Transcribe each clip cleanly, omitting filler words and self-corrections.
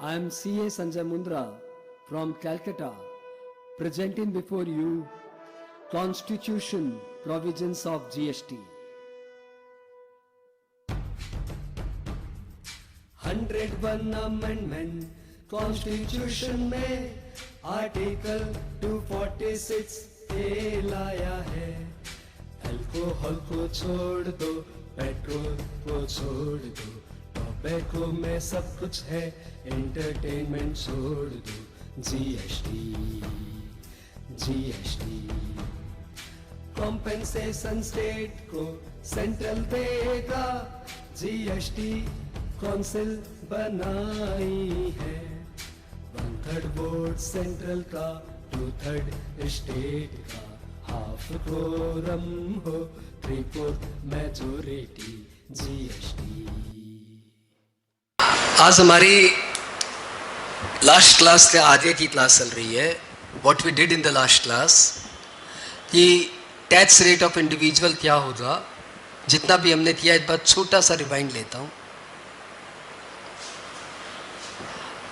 I am C.A. Sanjay Mundra from Calcutta, presenting before you Constitution Provisions of GST. 101 Amendment Constitution में article 246 ए लाया है। Alcohol को छोड़ दो, पेट्रोल को छोड़ दो, टोबैको में सब कुछ है, एंटरटेनमेंट छोड़ दो। जीएसटी कॉम्पेंसेशन स्टेट को सेंट्रल देगा। जीएसटी काउंसिल बनाई है। 1/3 वोट सेंट्रल का, 2/3 स्टेट का, हाफ कोरम हो, 3/4 मेजोरिटी। जीएसटी आज हमारी लास्ट क्लास के आगे की क्लास चल रही है। What we did in the last class कि टैक्स रेट ऑफ इंडिविजुअल क्या होगा, जितना भी हमने किया एक बार छोटा सा रिवाइंड लेता हूँ।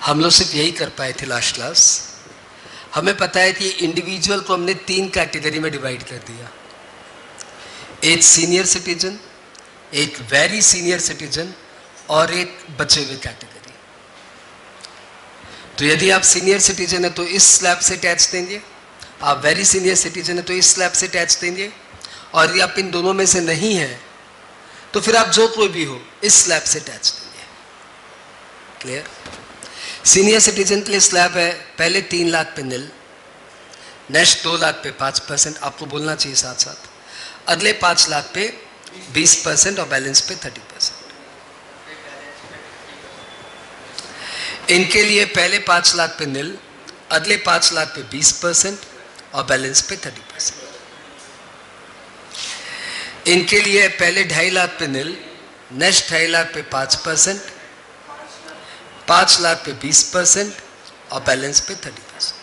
हम लोग सिर्फ यही कर पाए थे लास्ट क्लास। हमें पता है कि इंडिविजुअल को हमने 3 कैटेगरी में डिवाइड कर दिया। एक सीनियर सिटीजन, एक वेरी सीनियर सिटीजन और एक बचे हुए कैटेगरी। तो यदि आप सीनियर सिटीजन है तो इस स्लैब से टैक्स देंगे, आप वेरी सीनियर सिटीजन है तो इस स्लैब से टैक्स देंगे, और यदि आप इन दोनों में से नहीं है तो फिर आप जो कोई भी हो इस स्लैब से टैक्स देंगे। क्लियर? सीनियर सिटीजन के लिए स्लैब है पहले 3 लाख पे निल, नेक्स्ट 2 लाख पे 5%, आपको बोलना चाहिए साथ साथ, अगले 5 लाख पे 20% और बैलेंस पे 30%। इनके लिए पहले 5 लाख पे निल, अगले 5 लाख पे 20% और बैलेंस पे 30%। इनके लिए पहले 2.5 लाख पे निल, नेक्स्ट 2.5 लाख पे 5%, 5 लाख पे 20% और बैलेंस पे 30%।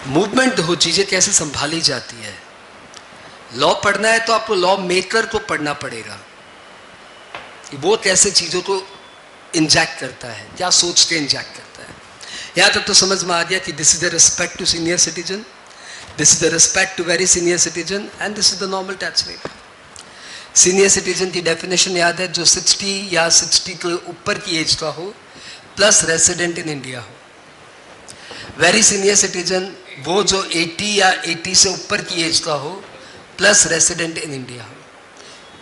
मूवमेंट हो, चीजें कैसे संभाली जाती है। लॉ पढ़ना है तो आपको लॉ मेकर को पढ़ना पड़ेगा, वो कैसे चीजों को इंजेक्ट करता है, क्या सोच के इंजेक्ट करता है। यहां तक तो समझ में आ गया कि this is the respect to senior citizen, this is the respect to very senior citizen and this is the normal tax rate. Senior citizen की डेफिनेशन याद है, जो 60 या 60 के ऊपर की एज का हो प्लस रेसिडेंट इन इंडिया हो। वेरी सीनियर सिटीजन वो जो 80 या 80 से ऊपर की एज का हो प्लस रेसिडेंट इन इंडिया हो।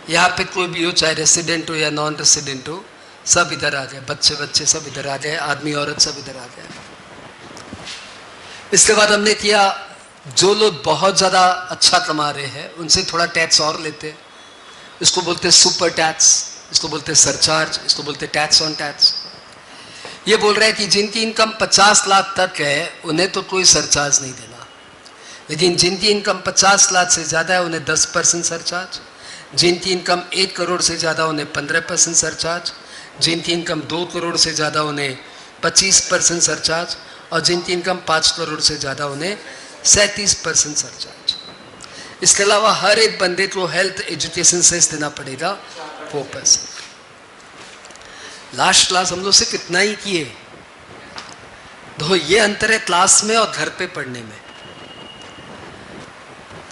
यहाँ पे कोई भी हो, चाहे रेसिडेंट हो या नॉन रेसिडेंट हो, सब इधर आ जाए, बच्चे सब इधर आ जाए, आदमी औरत सब इधर आ जाए। इसके बाद हमने किया, जो लोग बहुत ज़्यादा अच्छा कमा रहे हैं उनसे थोड़ा टैक्स और लेते हैं। इसको बोलते हैं सुपर टैक्स, इसको बोलते हैं सरचार्ज, इसको बोलते हैं टैक्स ऑन टैक्स। ये बोल रहे हैं कि जिनकी इनकम 50 लाख तक है उन्हें तो कोई सरचार्ज नहीं देना, लेकिन जिनकी इनकम 50 लाख से ज़्यादा है उन्हें 10% सरचार्ज, जिनकी इनकम 1 करोड़ से ज़्यादा उन्हें 15% सरचार्ज, जिनकी इनकम 2 करोड़ से ज़्यादा उन्हें 25% सरचार्ज, और जिनकी इनकम 5 करोड़ से ज़्यादा उन्हें 37% सरचार्ज। इसके अलावा हर एक बंदे को हेल्थ एजुकेशन सेस देना पड़ेगा 4%। लास्ट क्लास हम लोग सिर्फ इतना ही किए। तो ये अंतर है क्लास में और घर पे पढ़ने में,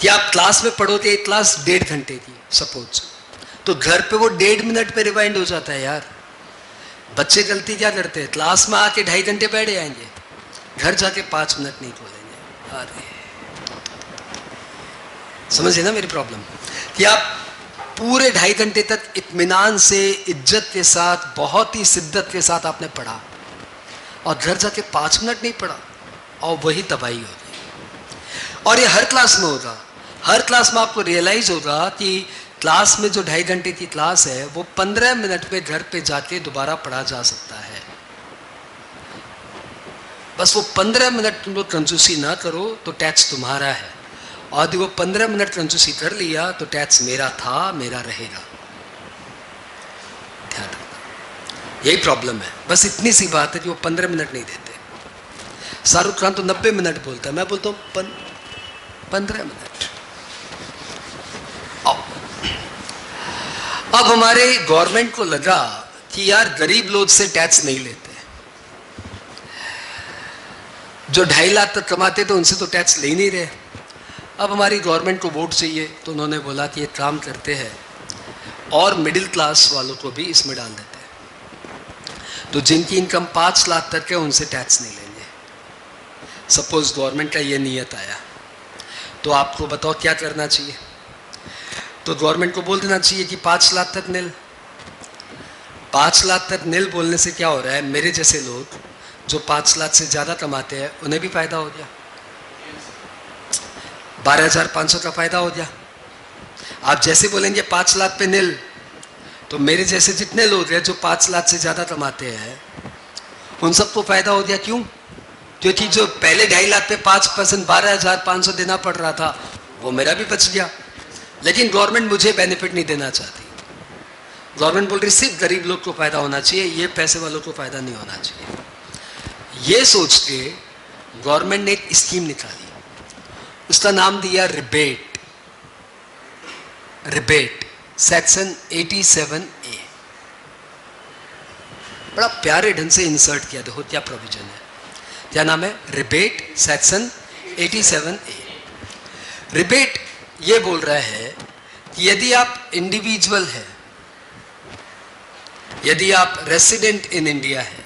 कि आप क्लास में पढ़ोगे एक क्लास 1.5 घंटे की सपोज, तो घर पे वो 1.5 मिनट पे रिवाइंड हो जाता है। यार बच्चे गलती क्या करते हैं, क्लास में आके 2.5 घंटे बैठ जाएंगे, घर जाके 5 मिनट नहीं खोलेंगे। अरे समझे ना मेरी प्रॉब्लम, कि आप पूरे 2.5 घंटे तक इत्मीनान से, इज्जत के साथ, बहुत ही शिद्दत के साथ आपने पढ़ा, और घर जाके 5 मिनट नहीं पढ़ा, और वही तबाही होगी। और ये हर क्लास में होगा। हर क्लास में आपको रियलाइज होगा कि क्लास में जो 2.5 घंटे की क्लास है वो 15 मिनट में घर पे जाके दोबारा पढ़ा जा सकता है। बस वो 15 मिनट तुम लोग कंजूसी ना करो तो टैक्स तुम्हारा है, और यदि वो 15 मिनट कंजूसी कर लिया तो टैक्स मेरा था, मेरा रहेगा। ध्यान रखना, यही प्रॉब्लम है। बस इतनी सी बात है कि वो 15 मिनट नहीं देते। शाहरुख खान तो 90 मिनट बोलता है, मैं बोलता हूँ 15 मिनट। अब हमारे गवर्नमेंट को लगा कि यार गरीब लोग से टैक्स नहीं लेते, जो 2.5 लाख तक कमाते थे उनसे तो टैक्स ले ही नहीं रहे। अब हमारी गवर्नमेंट को वोट चाहिए, तो उन्होंने बोला कि एक काम करते हैं और मिडिल क्लास वालों को भी इसमें डाल देते हैं, तो जिनकी इनकम 5 लाख तक है उनसे टैक्स नहीं लेंगे। सपोज गवर्नमेंट का ये नियत आया, तो आपको बताओ क्या करना चाहिए? तो गवर्नमेंट को बोल देना चाहिए कि 5 लाख तक नील। 5 लाख तक नील बोलने से क्या हो रहा है, मेरे जैसे लोग जो 5 लाख से ज़्यादा कमाते हैं उन्हें भी फायदा हो गया, 12,500 का फायदा हो गया। आप जैसे बोलेंगे 5 लाख पे नील, तो मेरे जैसे जितने लोग हैं जो 5 लाख से ज़्यादा कमाते हैं उन सबको फायदा हो गया। क्यों? क्योंकि जो पहले 2.5 लाख पे 5% 12,500 देना पड़ रहा था वो मेरा भी बच गया। लेकिन गवर्नमेंट मुझे बेनिफिट नहीं देना चाहती। गवर्नमेंट बोल रही सिर्फ गरीब लोग को फायदा होना चाहिए, ये पैसे वालों को फायदा नहीं होना चाहिए। ये सोच के गवर्नमेंट ने एक स्कीम निकाली, उसका नाम दिया रिबेट। Rebate section 87A। बड़ा प्यारे ढंग से इंसर्ट किया, देखो क्या प्रोविजन है, क्या नाम है? Rebate section 87A। रिबेट ये बोल रहा है कि यदि आप इंडिविजुअल है, यदि आप रेसिडेंट इन इंडिया है,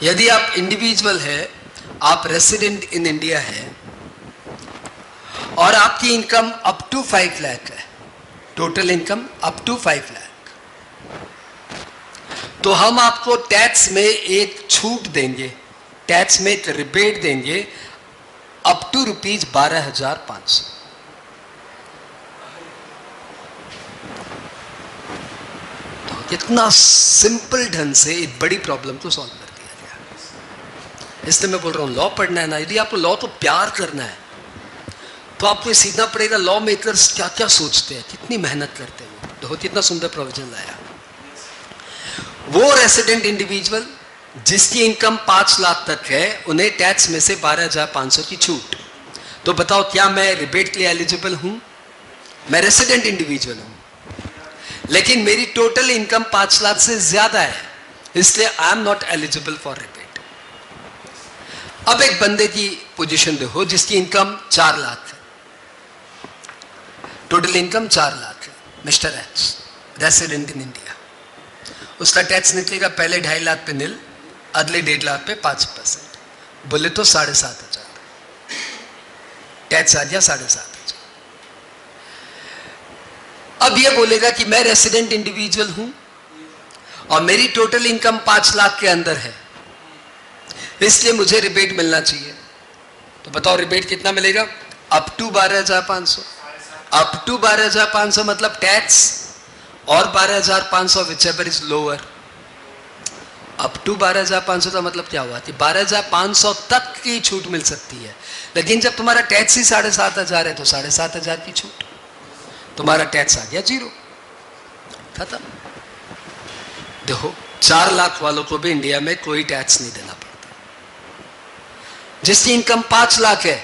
यदि आप इंडिविजुअल है, आप रेसिडेंट इन इंडिया है और आपकी इनकम अप टू 5 लाख है, total income up to 5 lakh, तो हम आपको टैक्स में एक छूट देंगे, टैक्स में एक रिबेट देंगे अप टू ₹12,500। तो कितना सिंपल ढंग से एक बड़ी प्रॉब्लम को सॉल्व कर दिया गया। इसलिए मैं बोल रहा हूं, लॉ पढ़ना है ना, यदि आपको लॉ को प्यार करना है तो आपको सीखना पड़ेगा लॉ मेकर्स क्या क्या सोचते हैं, कितनी मेहनत करते हैं वो। देखो कितना सुंदर प्रोविजन लाया। वो रेसिडेंट इंडिविजुअल जिसकी इनकम 5 लाख तक है उन्हें टैक्स में से 12,500 की छूट। तो बताओ क्या मैं रिबेट के लिए एलिजिबल हूं? मैं रेसिडेंट इंडिविजुअल हूं, लेकिन मेरी टोटल इनकम 5 लाख से ज्यादा है, इसलिए I am not eligible for rebate. अब एक बंदे की पोजीशन देखो जिसकी इनकम 4 लाख है, टोटल इनकम 4 लाख है, mister x resident in India. उसका टैक्स निकलेगा पहले 2.5 लाख पे नील, अगले 1.5 लाख पे 5%, बोले तो 7,500 टैक्स आ गया 7,500। अब ये बोलेगा कि मैं रेसिडेंट इंडिविजुअल हूं और मेरी टोटल इनकम 5 लाख के अंदर है, इसलिए मुझे रिबेट मिलना चाहिए। तो बताओ रिबेट कितना मिलेगा? Up to 12,500। अप टू 12,500 मतलब टैक्स और 12,500 whichever is lower. Up to 12,500 का मतलब क्या हुआ कि 12,500 तक की छूट मिल सकती है, लेकिन जब तुम्हारा टैक्स ही 7,500 है तो 7,500 की छूट, तुम्हारा टैक्स आ गया 0, खत्म। देखो 4 लाख वालों को भी इंडिया में कोई टैक्स नहीं देना पड़ता। जिसकी इनकम 5 लाख है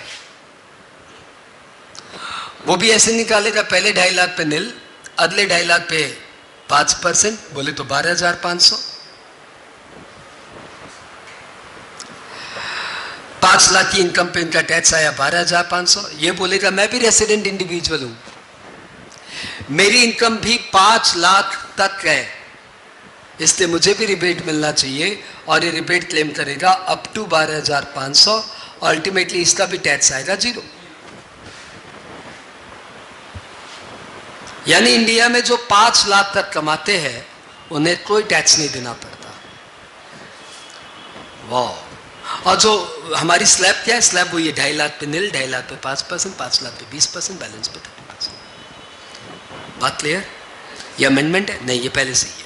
वो भी ऐसे निकालेगा, पहले 2.5 लाख पे नील, अगले 2.5 लाख पे 5%, बोले तो 12,500। 5 लाख की इनकम पे इनका टैक्स आया 12,500। ये बोलेगा मैं भी रेसिडेंट इंडिविजुअल हूं, मेरी इनकम भी 5 लाख तक है, इसलिए मुझे भी रिबेट मिलना चाहिए, और ये रिबेट क्लेम करेगा अप टू 12,500। अल्टीमेटली इसका भी टैक्स आएगा 0। यानी इंडिया में जो 5 लाख तक कमाते हैं उन्हें कोई टैक्स नहीं देना पड़ता। वाह। और जो हमारी स्लैब क्या है, स्लैब वो ये 2.5 लाख पे नील, 2.5 लाख पे 5%, 5 लाख पे 20%, बैलेंस पे 30%। बात क्लियर? ये अमेंडमेंट है? नहीं, ये पहले से ही है।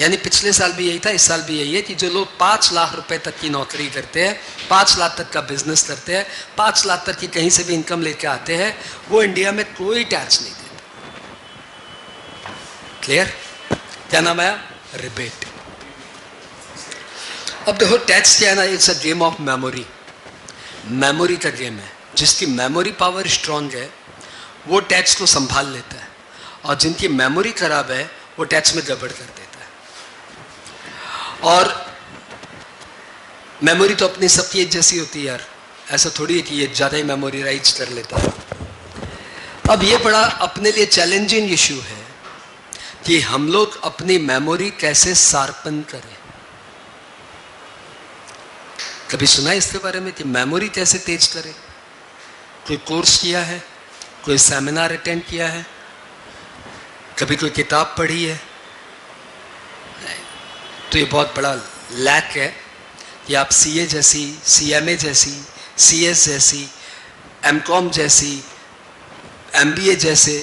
यानी पिछले साल भी यही था, इस साल भी यही है कि जो लोग 5 लाख रुपए तक की नौकरी करते हैं, 5 लाख तक का बिजनेस करते हैं, 5 लाख तक की कहीं से भी इनकम लेके आते हैं, वो इंडिया में कोई टैक्स नहीं देते। क्लियर? क्या नाम आया? रिबेट। अब देखो टैक्स क्या है ना, it's a game of memory. Memory का गेम है। जिसकी मेमोरी पावर स्ट्रांग है वो टैक्स को संभाल लेता है, और जिनकी मेमोरी खराब है वो टच में गड़बड़ कर देता है। और मेमोरी तो अपनी सबकी एक जैसी होती है यार, ऐसा थोड़ी है कि ये ज़्यादा ही मेमोराइज कर लेता है। अब ये बड़ा अपने लिए चैलेंजिंग इशू है कि हम लोग अपनी मेमोरी कैसे शार्पन करें। कभी सुना है इसके बारे में कि मेमोरी कैसे तेज करें? कोई कोर्स किया है, कोई सेमिनार अटेंड किया है, कभी कोई किताब पढ़ी है? तो ये बहुत बड़ा लैक है कि आप सीए जैसी, सीएमए जैसी, सीएस जैसी, एमकॉम जैसी, एमबीए जैसे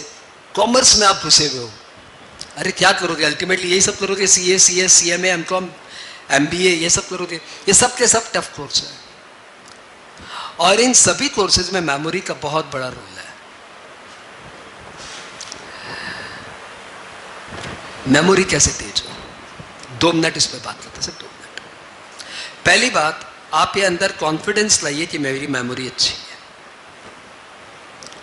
कॉमर्स में आप घुसे हुए हो। अरे क्या करोगे? अल्टीमेटली यही सब करोगे, CA, CS, CMA, MCom, MBA, ये सब करोगे। ये सब के सब टफ कोर्स है और इन सभी कोर्सेज में मेमोरी का बहुत बड़ा रोल है। मेमोरी कैसे तेज हो? 2 मिनट इस पर बात करते हैं, सिर्फ 2 मिनट। पहली बात, आप ये अंदर कॉन्फिडेंस लाइए कि मेरी मेमोरी अच्छी है।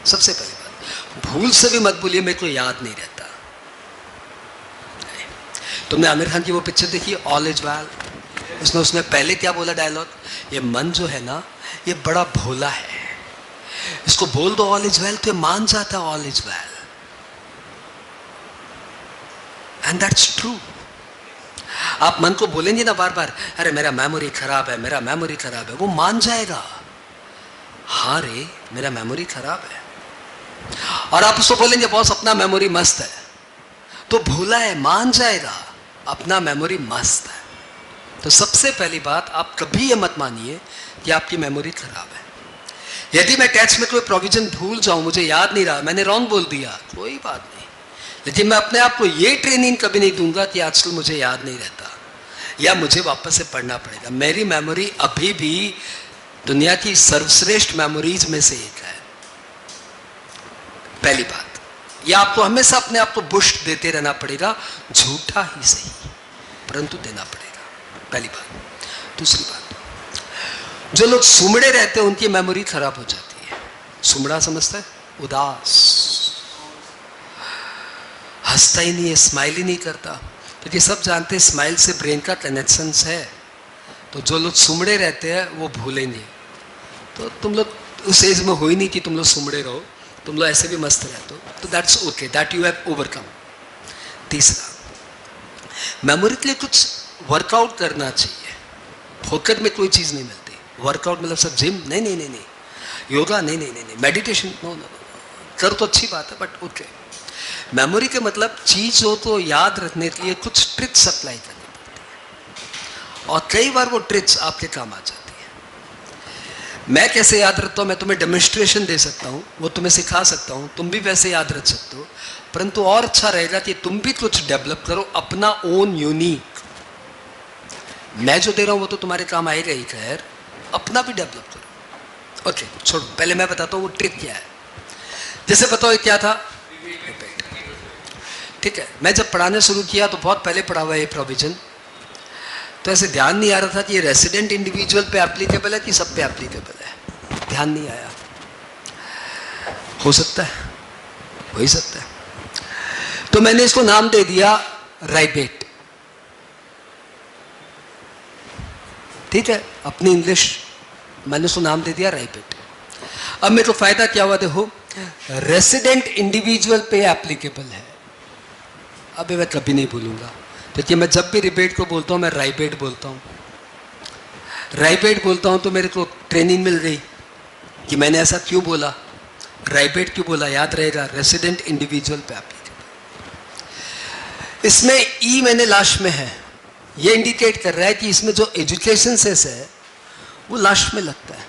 सबसे पहली बात, भूल से भी मत बोलिए मेरे को याद नहीं रहता। तुमने आमिर खान की वो पिक्चर देखी ऑल इज वेल? उसमें पहले क्या बोला डायलॉग? ये मन जो है ना, ये बड़ा भोला है, इसको बोल दो ऑल इज वेल तो ये मान जाता है all is well. And that's true. आप मन को बोलेंगे ना बार बार, अरे मेरा मेमोरी खराब है, मेरा मेमोरी खराब है, वो मान जाएगा, हाँ रे मेरा मेमोरी खराब है। और आप उसको बोलेंगे बॉस अपना मेमोरी मस्त है, तो भूला है, मान जाएगा अपना मेमोरी मस्त है। तो सबसे पहली बात, आप कभी ये मत मानिए कि आपकी मेमोरी खराब है। यदि मैं टेक्स्ट में कोई प्रोविजन भूल जाऊं, मुझे याद नहीं रहा, मैंने रॉन्ग बोल दिया, कोई बात नहीं, लेकिन मैं अपने आप को ये ट्रेनिंग कभी नहीं दूंगा कि आजकल मुझे याद नहीं रहता या मुझे वापस से पढ़ना पड़ेगा। मेरी मेमोरी अभी भी दुनिया की सर्वश्रेष्ठ मेमोरीज में से एक है। पहली बात, यह आपको हमेशा अपने आप को बुस्ट देते रहना पड़ेगा, झूठा ही सही परंतु देना पड़ेगा, पहली बात। दूसरी बात, जो लोग सुमड़े रहते हैं उनकी मेमोरी खराब हो जाती है। सुमड़ा समझता है? उदास, हंसता ही नहीं है, स्माइल ही नहीं करता, क्योंकि सब जानते हैं स्माइल से ब्रेन का कनेक्शन है। तो जो लोग सुमड़े रहते हैं वो भूलेंगे। तो तुम लोग उस एज में हो ही नहीं कि तुम लोग सुमड़े रहो, तुम लोग ऐसे भी मस्त रहते हो, तो that's okay, that you have overcome. तीसरा, मेमोरी के लिए कुछ वर्कआउट करना चाहिए। फोकट में कोई चीज़ नहीं मिलती। वर्कआउट मतलब सब जिम नहीं नहीं नहीं नहीं, योगा नहीं नहीं नहीं नहीं, मेडिटेशन नो नो, कर तो अच्छी बात है बट ओके। मेमोरी के मतलब चीज़ हो तो याद रखने के लिए कुछ ट्रिक्स अप्लाई करनी पड़ती है और कई बार वो ट्रिक्स आपके काम आ जाती है। मैं कैसे याद रखता हूँ, मैं तुम्हें डेमोन्स्ट्रेशन दे सकता हूँ, वो तुम्हें सिखा सकता हूँ, तुम भी वैसे याद रख सकते हो, परंतु और अच्छा रहेगा कि तुम भी कुछ डेवलप करो अपना ओन यूनिक। मैं जो दे रहा हूँ वो तो तुम्हारे काम आएगा ही, खैर अपना भी डेवलप करो। ओके छोड़ो, पहले मैं बताता हूँ वो ट्रिक क्या है। जैसे बताओ क्या था, ठीक है। मैं जब पढ़ाने शुरू किया तो बहुत पहले पढ़ा हुआ है ये प्रोविजन, तो ऐसे ध्यान नहीं आ रहा था कि ये रेसिडेंट इंडिविजुअल पे एप्लीकेबल है कि सब पे एप्लीकेबल है, ध्यान नहीं आया। हो सकता है, हो ही सकता है। तो मैंने इसको नाम दे दिया राइबेट, ठीक है, अपनी इंग्लिश मैंने उसको नाम दे दिया राइबेट। अब मेरे को फायदा क्या हुआ देखो, रेसिडेंट इंडिविजुअल पे एप्लीकेबल है। अब मैं कभी नहीं भूलूंगा, क्योंकि मैं जब भी रिबेट को बोलता हूँ मैं राइबेट बोलता हूँ। राइबेट बोलता हूँ तो मेरे को ट्रेनिंग मिल गई कि मैंने ऐसा क्यों बोला, राइबेट क्यों बोला, याद रहेगा, रेसिडेंट इंडिविजुअल पे एप्लीकेबल। इसमें ई मैंने लास्ट में है, ये इंडिकेट कर रहा है कि इसमें जो एजुकेशन सेस है वो लास्ट में लगता है।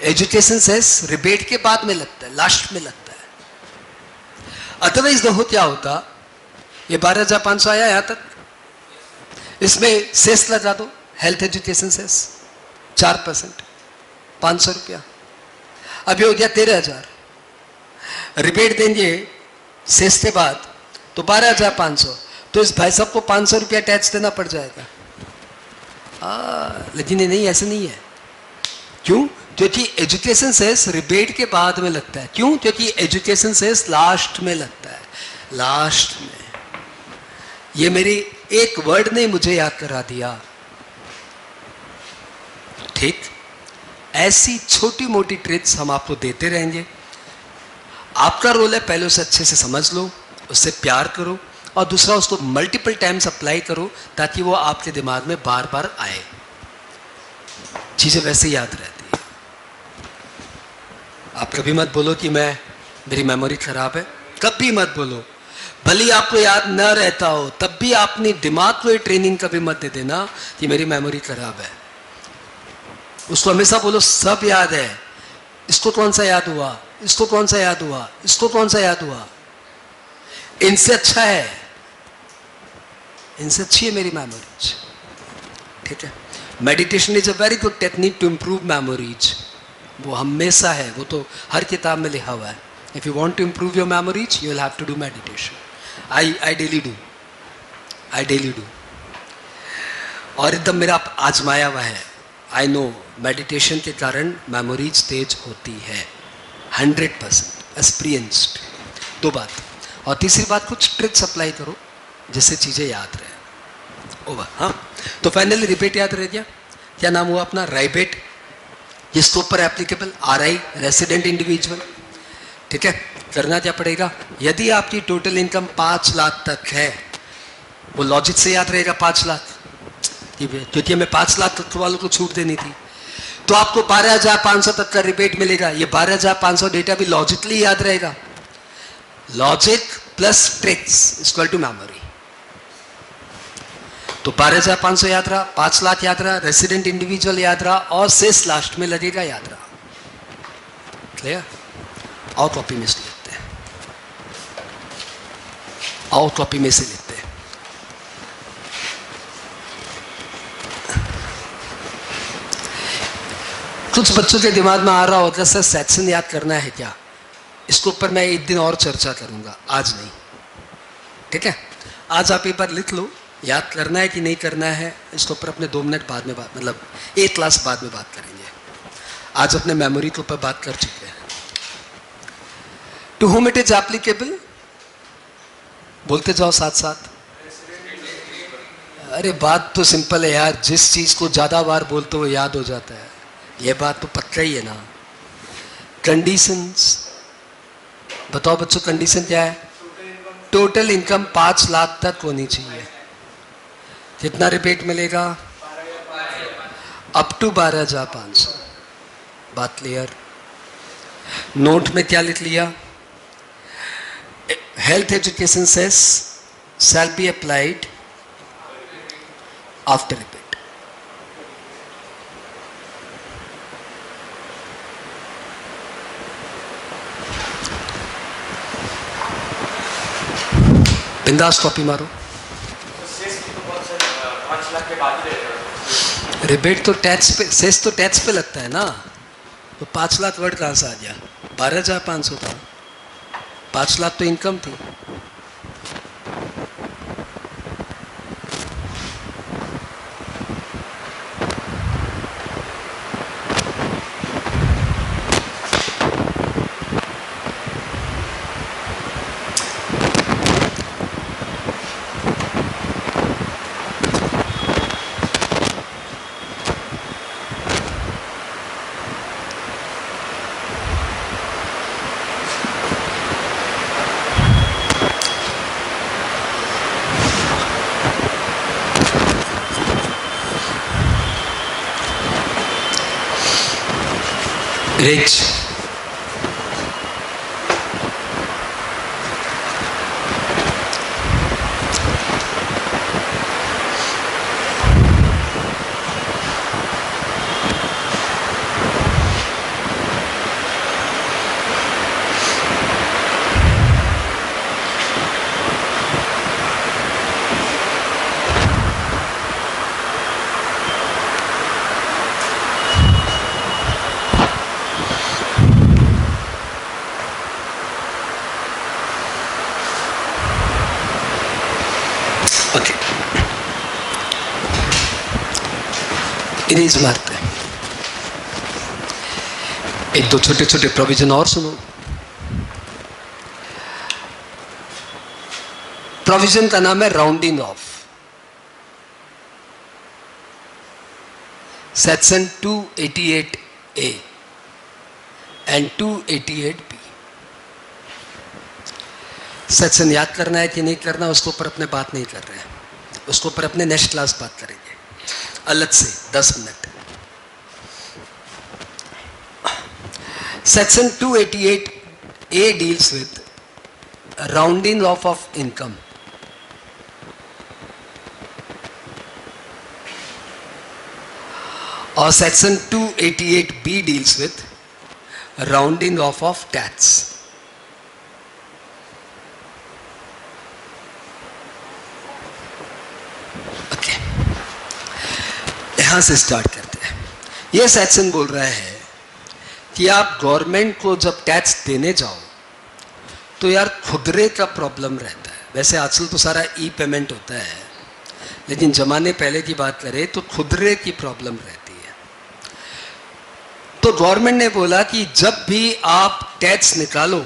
एजुकेशन सेस रिबेट के बाद में लगता है, लास्ट में लगता है। अदरवाइज देखो क्या होता, ये 12,500 आया यहां तक, इसमें सेस लगा दो, हेल्थ एजुकेशन सेस 4%, 500 रुपया, अब ये हो गया 13,000। रिबेट देंगे सेस के बाद तो 12,500, तो इस भाई साहब को 500 रुपया टैक्स देना पड़ जाएगा। लेकिन ये नहीं, ऐसे नहीं है। क्यों? क्योंकि एजुकेशन सेस रिबेट के बाद में लगता है। क्यों? क्योंकि एजुकेशन सेस लास्ट में लगता है। लास्ट में ये मेरी एक वर्ड ने मुझे याद करा दिया। ठीक, ऐसी छोटी मोटी ट्रिक्स हम आपको देते रहेंगे। आपका रोल है पहले उसे अच्छे से समझ लो, उससे प्यार करो, और दूसरा उसको मल्टीपल टाइम्स अप्लाई करो ताकि वो आपके दिमाग में बार बार आए, चीजें वैसे याद रहती है। आप कभी मत बोलो कि मेरी मेमोरी खराब है, कभी मत बोलो। भले आपको याद न रहता हो तब भी अपने दिमाग को ये ट्रेनिंग कभी मत दे देना कि मेरी मेमोरी खराब है। उसको हमेशा बोलो सब याद है, इसको कौन सा याद हुआ, इसको कौन सा याद हुआ, इसको कौन सा याद हुआ, इनसे अच्छा है, इनसे अच्छी है मेरी मेमोरीज। ठीक है, meditation is a very good technique to improve memories. वो हमेशा है, वो तो हर किताब में लिखा हुआ है। If you want to improve your memories you will have to do meditation. I daily do और एकदम मेरा आजमाया हुआ है। आई नो मेडिटेशन के कारण मेमोरीज तेज होती है, 100% एक्सपीरियंस्ड। दो बात, और तीसरी बात कुछ ट्रिक्स अप्लाई करो जिससे चीज़ें याद रहे। ओवर। हाँ, तो फाइनली रिबेट याद रह गया। क्या नाम हुआ अपना? राइबेट, जिसके ऊपर एप्लीकेबल RI, रेसिडेंट इंडिविजुअल। ठीक है, करना क्या पड़ेगा? यदि आपकी टोटल इनकम 5 लाख तक है, वो लॉजिक से याद रहेगा 5 लाख, क्योंकि हमें 5 लाख तक वालों को छूट देनी थी, तो आपको 12,500 तक का रिबेट मिलेगा। ये 12,500 डेटा भी लॉजिकली याद रहेगा। Logic plus tricks equal to memory. तो 12,500 याद रहा, 5 लाख याद रहा, रेसिडेंट इंडिविजुअल याद रहा, और शेष लास्ट में लगेगा याद रहा। क्लियर? आओ कॉपी में से लिखते हैं, आओ कॉपी में से लिखते हैं। कुछ बच्चों के दिमाग में आ रहा होगा सर सेक्शन याद करना है क्या? इसके ऊपर मैं एक दिन और चर्चा करूंगा, आज नहीं। ठीक है, आज आप एक बार लिख लो, याद करना है कि नहीं करना है, इसके ऊपर अपने 2 मिनट बाद में बात, मतलब 1 क्लास बाद में बात करेंगे। आज अपने मेमोरी के ऊपर बात कर चुके हैं। To whom it is applicable, बोलते जाओ साथ साथ। अरे बात तो सिंपल है यार, जिस चीज को ज्यादा बार बोलते हो याद हो जाता है, ये बात तो पक्का ही है ना। कंडीशंस बताओ बच्चों, कंडीशन क्या है? टोटल इनकम 5 लाख तक होनी चाहिए। कितना रिबेट मिलेगा? Up to 12,500। बात क्लियर? नोट में क्या लिख लिया? Health education cess shall be applied after rebate. बिंदास कॉपी मारो। रिबेट तो टैक्स पे, सेस तो टैक्स पे लगता है ना, तो 5 लाख वर्ड कहाँ से आ गया? 12,500 था, 5 लाख तो इनकम थी। रिच ओके, इरेज मारते हैं। एक दो छोटे छोटे प्रोविजन और सुनो। प्रोविजन का नाम है rounding off. Section 288A and 288B। Section याद करना है कि नहीं करना, उसके ऊपर अपने बात नहीं कर रहे हैं, उसके ऊपर अपने नेक्स्ट क्लास बात करेंगे अलग से 10 minute. Section 288A deals with rounding off income. और section 288B deals with rounding off tax. Okay, यहां से स्टार्ट करते हैं। यह सेक्शन बोल रहा है कि आप गवर्नमेंट को जब टैक्स देने जाओ तो यार खुदरे का प्रॉब्लम रहता है। वैसे आजकल तो सारा ई पेमेंट होता है, लेकिन जमाने पहले की बात करें तो खुदरे की प्रॉब्लम रहती है। तो गवर्नमेंट ने बोला कि जब भी आप टैक्स निकालो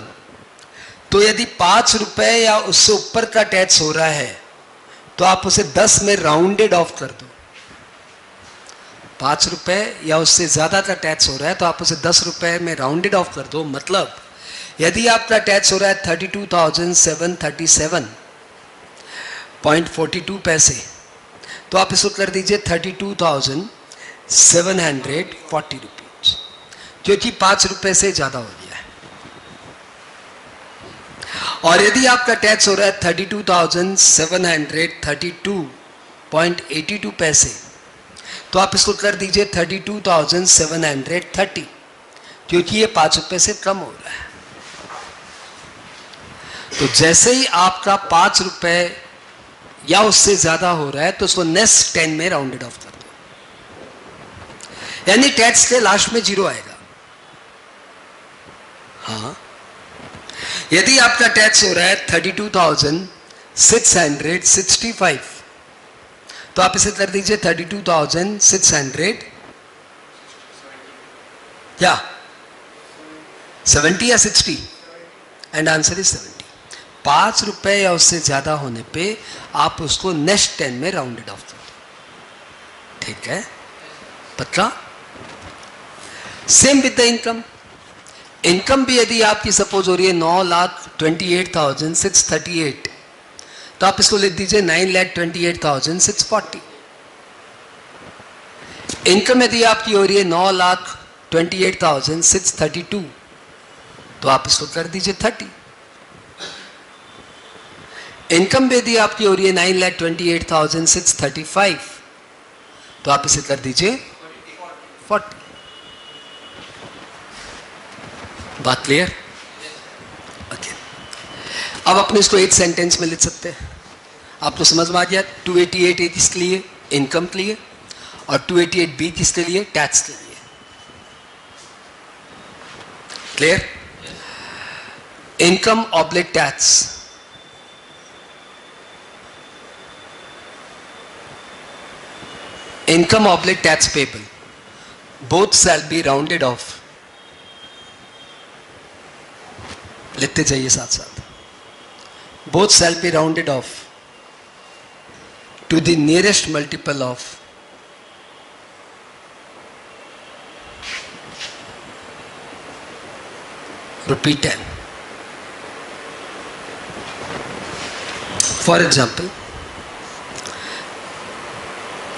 तो यदि 5 रुपए या उससे ऊपर का टैक्स हो रहा है तो आप उसे 10 में राउंडेड ऑफ कर दो। 5 रुपए या उससे ज्यादा का टैक्स हो रहा है तो आप उसे 10 रुपए में राउंडेड ऑफ कर दो। मतलब यदि आपका टैक्स हो रहा है 32,737.42 पैसे, तो आप इसको कर दीजिए 32,740 रुपीज, क्योंकि 5 रुपए से ज्यादा हो गया है। और यदि आपका टैक्स हो रहा है 32,732.82 पैसे, तो आप इसको कर दीजिए 32,730, क्योंकि ये 5 रुपए से कम हो रहा है। तो जैसे ही आपका 5 रुपए या उससे ज्यादा हो रहा है तो उसको नेक्स्ट 10 में राउंडेड ऑफ कर दो, यानी टैक्स के लास्ट में 0 आएगा। हाँ, यदि आपका टैक्स हो रहा है 32,665, तो आप इसे कर दीजिए 32,600 क्या 70 या 60, एंड आंसर इज 70। 5 रुपए या उससे ज्यादा होने पे आप उसको नेक्स्ट 10 में राउंडेड ऑफ कर दो, ठीक है, पक्का। Same with the income. Income भी यदि आपकी सपोज हो रही है 9,28,638, तो आप इसको लिख दीजिए 9,28,640। इनकम यदि आपकी हो रही है 9,28,632, तो आप इसको कर दीजिए 30। इनकम भी यदि आपकी हो रही है 9,28,635, तो आप इसे कर दीजिए 40। बात क्लियर? ओके, अब अपने इसको 8 सेंटेंस में लिख सकते हैं। आपको समझ में आ गया 288A किसके लिए? इनकम के लिए। और 288B किसके लिए? टैक्स के लिए। Clear? Income oblique tax. Income oblique tax payable, both shall be rounded off. लिखते जाइए साथ साथ। Both shall be rounded off to the nearest multiple of ₹10। For example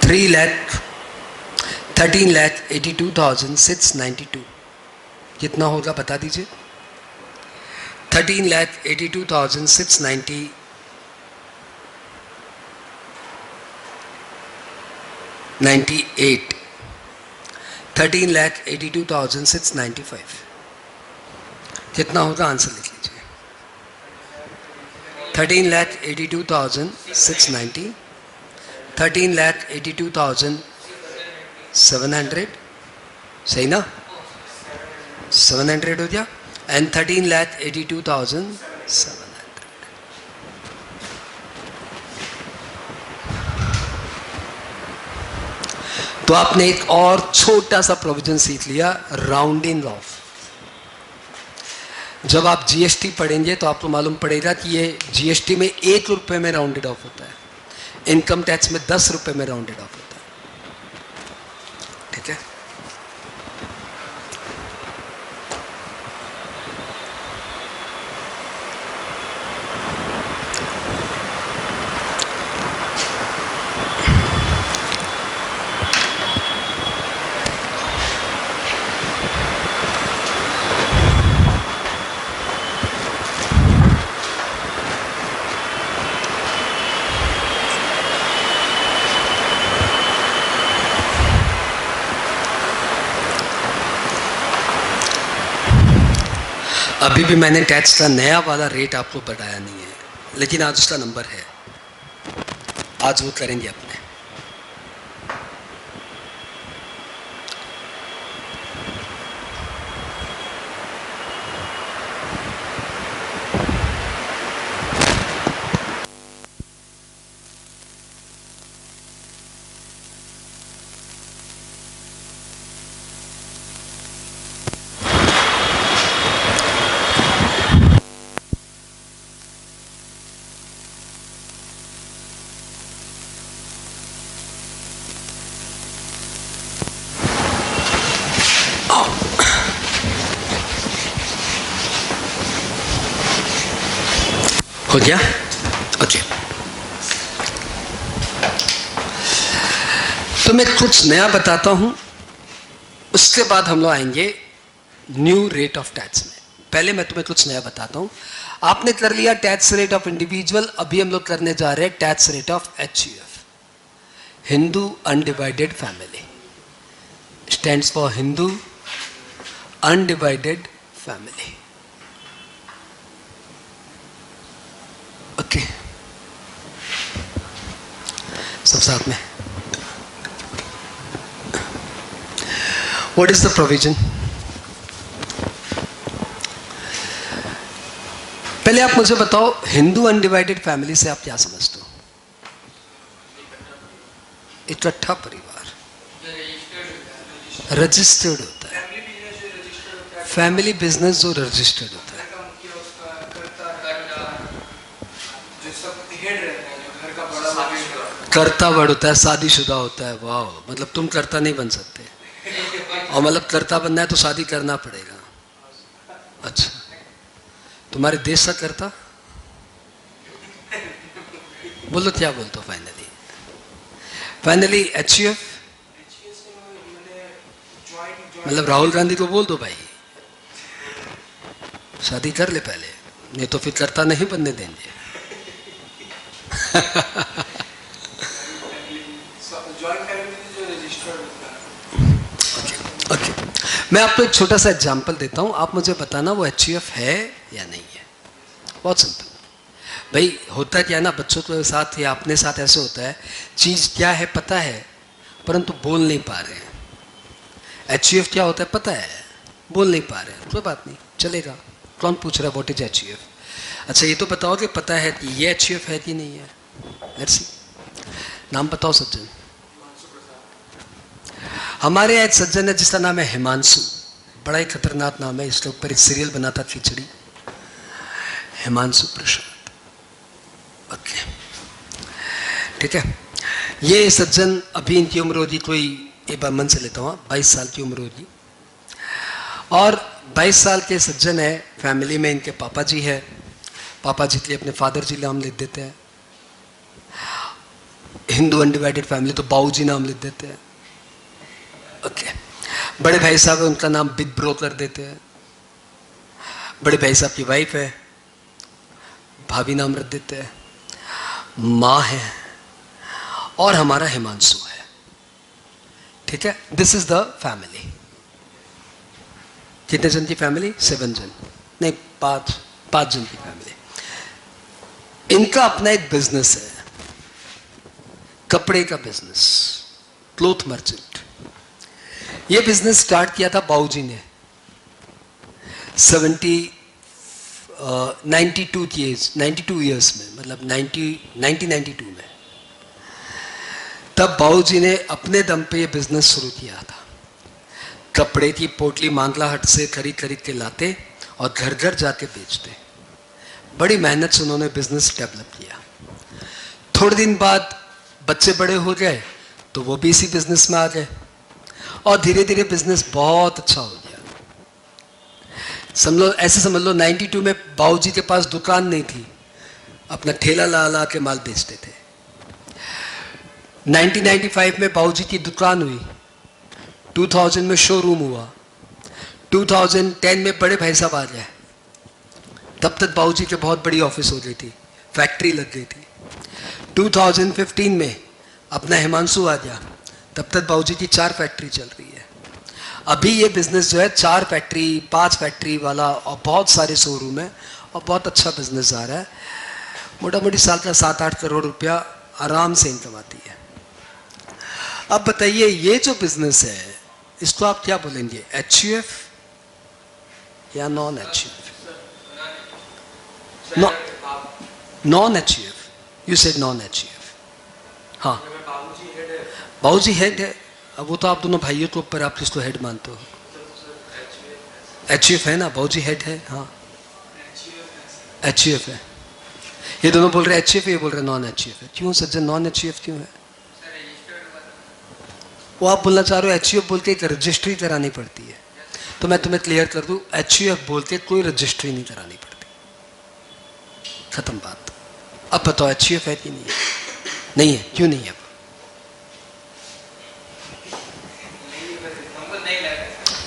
13,82,692 कितना होगा बता दीजिए? 13,82,698 13,82,695 कितना होगा? आंसर लिख लीजिए। 13,82,690, 13,82,700, सही ना? 700 हो गया, एंड 13,82,700। तो आपने एक और छोटा सा प्रोविजन सीख लिया, राउंडिंग ऑफ। जब आप जीएसटी पढ़ेंगे तो आपको मालूम पड़ेगा कि ये जीएसटी में 1 रुपए में राउंडेड ऑफ होता है, इनकम टैक्स में 10 रुपए में राउंडेड ऑफ होता है। ठीक है, अभी भी मैंने टैक्स का नया वाला रेट आपको बताया नहीं है, लेकिन आज उसका नंबर है, आज वो करेंगे अपने। हो गया? ओके, तो मैं कुछ नया बताता हूं, उसके बाद हम लोग आएंगे न्यू रेट ऑफ टैक्स में। पहले मैं तुम्हें कुछ नया बताता हूं। आपने कर लिया टैक्स रेट ऑफ इंडिविजुअल, अभी हम लोग करने जा रहे हैं tax rate of HUF, Hindu undivided family. Stands for Hindu undivided family. Okay, सब साथ में। What is the provision? पहले आप मुझे बताओ, हिंदू अनडिवाइडेड फैमिली से आप क्या समझते हो? इकट्ठा परिवार, रजिस्टर्ड होता है, फैमिली बिजनेस जो रजिस्टर्ड होता है, कर्ता बड़ होता है, शादीशुदा होता है। वाह, मतलब तुम कर्ता नहीं बन सकते, और मतलब कर्ता बनना है तो शादी करना पड़ेगा। अच्छा, तुम्हारे देश का कर्ता बोलो, क्या बोलते हो? फाइनली HUF मतलब राहुल गांधी को बोल दो भाई शादी कर ले पहले, नहीं तो फिर कर्ता नहीं बनने देंगे। ओके, मैं आपको एक छोटा सा एग्जांपल देता हूं, आप मुझे बताना वो HUF है या नहीं है। बहुत सिंपल भाई, होता क्या है ना, बच्चों के साथ या अपने साथ ऐसे होता है, चीज क्या है पता है परंतु बोल नहीं पा रहे हैं। HUF क्या होता है पता है, बोल नहीं पा रहे हैं, कोई बात नहीं, चलेगा। कौन पूछ रहा है व्हाट इज HUF? अच्छा, ये तो बताओ कि पता है कि ये HUF है कि नहीं है। लेट्स सी, नाम बताओ सज्जन। हमारे यहाँ एक सज्जन है जिसका नाम है हिमांशु, बड़ा ही खतरनाक नाम है, इसके ऊपर एक सीरियल बना था खिचड़ी, हिमांशु प्रसाद। ओके, ठीक है। ये सज्जन, अभी इनकी उम्र होगी कोई, एक बार मन से लेता हूँ, 22 साल की उम्र होगी, और 22 साल के सज्जन है। फैमिली में इनके पापा जी है, पापा जी के लिए अपने फादर जी नाम लिख देते हैं। हिंदू अनडिवाइडेड फैमिली तो बाऊ जी नाम लिख देते हैं। ओके, बड़े भाई साहब है, उनका नाम बिग ब्रो कर देते हैं। बड़े भाई साहब की वाइफ है, भाभी नाम रख देते हैं। माँ है, और हमारा हिमांशु है। ठीक है, दिस इज द फैमिली। कितने जन की फैमिली? 7 जन, नहीं 5 जन की फैमिली। इनका अपना एक बिजनेस है, कपड़े का बिजनेस, क्लोथ मर्चेंट। ये बिजनेस स्टार्ट किया था बाबूजी ने 92 ईयर्स में, मतलब 1992 में। तब बाबूजी ने अपने दम पे ये बिजनेस शुरू किया था। कपड़े की पोटली मांगला हट से खरीद खरीद के लाते और घर घर जाके बेचते। बड़ी मेहनत से उन्होंने बिजनेस डेवलप किया। थोड़े दिन बाद बच्चे बड़े हो गए तो वो भी इसी बिजनेस में आ गए और धीरे धीरे बिजनेस बहुत अच्छा हो गया। समझ लो 92 में बाबूजी के पास दुकान नहीं थी, अपना ठेला ला ला के माल बेचते थे। 1995 में बाबूजी की दुकान हुई, 2000 में शोरूम हुआ, 2010 में बड़े भाई साहब आ गए। तब तक बाबूजी के बहुत बड़ी ऑफिस हो गई थी, फैक्ट्री लग गई थी। 2015 में अपना हिमांशु आ गया, तब तक बाबूजी की 4 फैक्ट्री चल रही है। अभी ये बिजनेस जो है 4 फैक्ट्री 5 फैक्ट्री वाला और बहुत सारे शोरूम है और बहुत अच्छा बिजनेस आ रहा है। मोटा मोटी साल का 7-8 करोड़ रुपया आराम से इनकम आती है। अब बताइए ये जो बिजनेस है इसको आप क्या बोलेंगे, HUF या non HUF? Non HUF, you said non HUF। हाँ, बाबूजी हेड है। अब वो तो आप दोनों भाइयों के ऊपर, आप किसको हेड मानते हो? HUF है ना, बाबूजी हेड है। हाँ HUF है। ये दोनों बोल रहे HUF, ये बोल रहे नॉन HUF है। क्यों सज्जन नॉन HUF क्यों है? वो आप बोलना चाह रहे हो HUF बोलते एक रजिस्ट्री करानी पड़ती है। तो मैं तुम्हें क्लियर कर दूं, HUF बोलते कोई रजिस्ट्री नहीं करानी पड़ती, खत्म बात। अब बताओ HUF है कि नहीं है? नहीं है, क्यों नहीं है?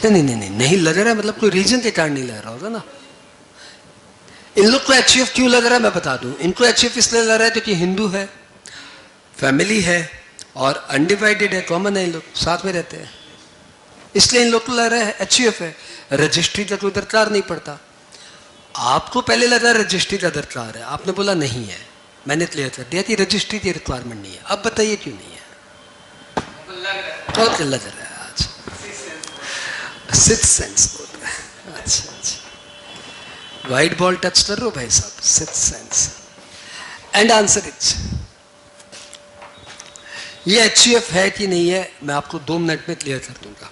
नहीं लग रहा है, मतलब कोई रीजन के कारण नहीं लग रहा होगा ना। इन लोग को HUF क्यों लग रहा है मैं बता दूं। इनको HUF इसलिए लग रहा है क्योंकि हिंदू है, फैमिली है और अनडिवाइडेड है, कॉमन है, इन लोग साथ में रहते हैं, इसलिए इन लोग को लग रहा है HUF है। रजिस्ट्री का कोई दरकार नहीं पड़ता। आपको पहले लगा रजिस्ट्री का दरकार है, आपने बोला नहीं है, मैंने क्लियर कर दिया कि रजिस्ट्री की रिक्वायरमेंट नहीं है। अब बताइए क्यों नहीं है? बहुत लग रहा है आज, सिक्स सेंस बोल रहा है। अच्छा, व्हाइट बॉल टच कर रहे हो भाई साहब, six sense and answer it's. ये HUF है कि नहीं है मैं आपको 2 मिनट में क्लियर कर दूंगा।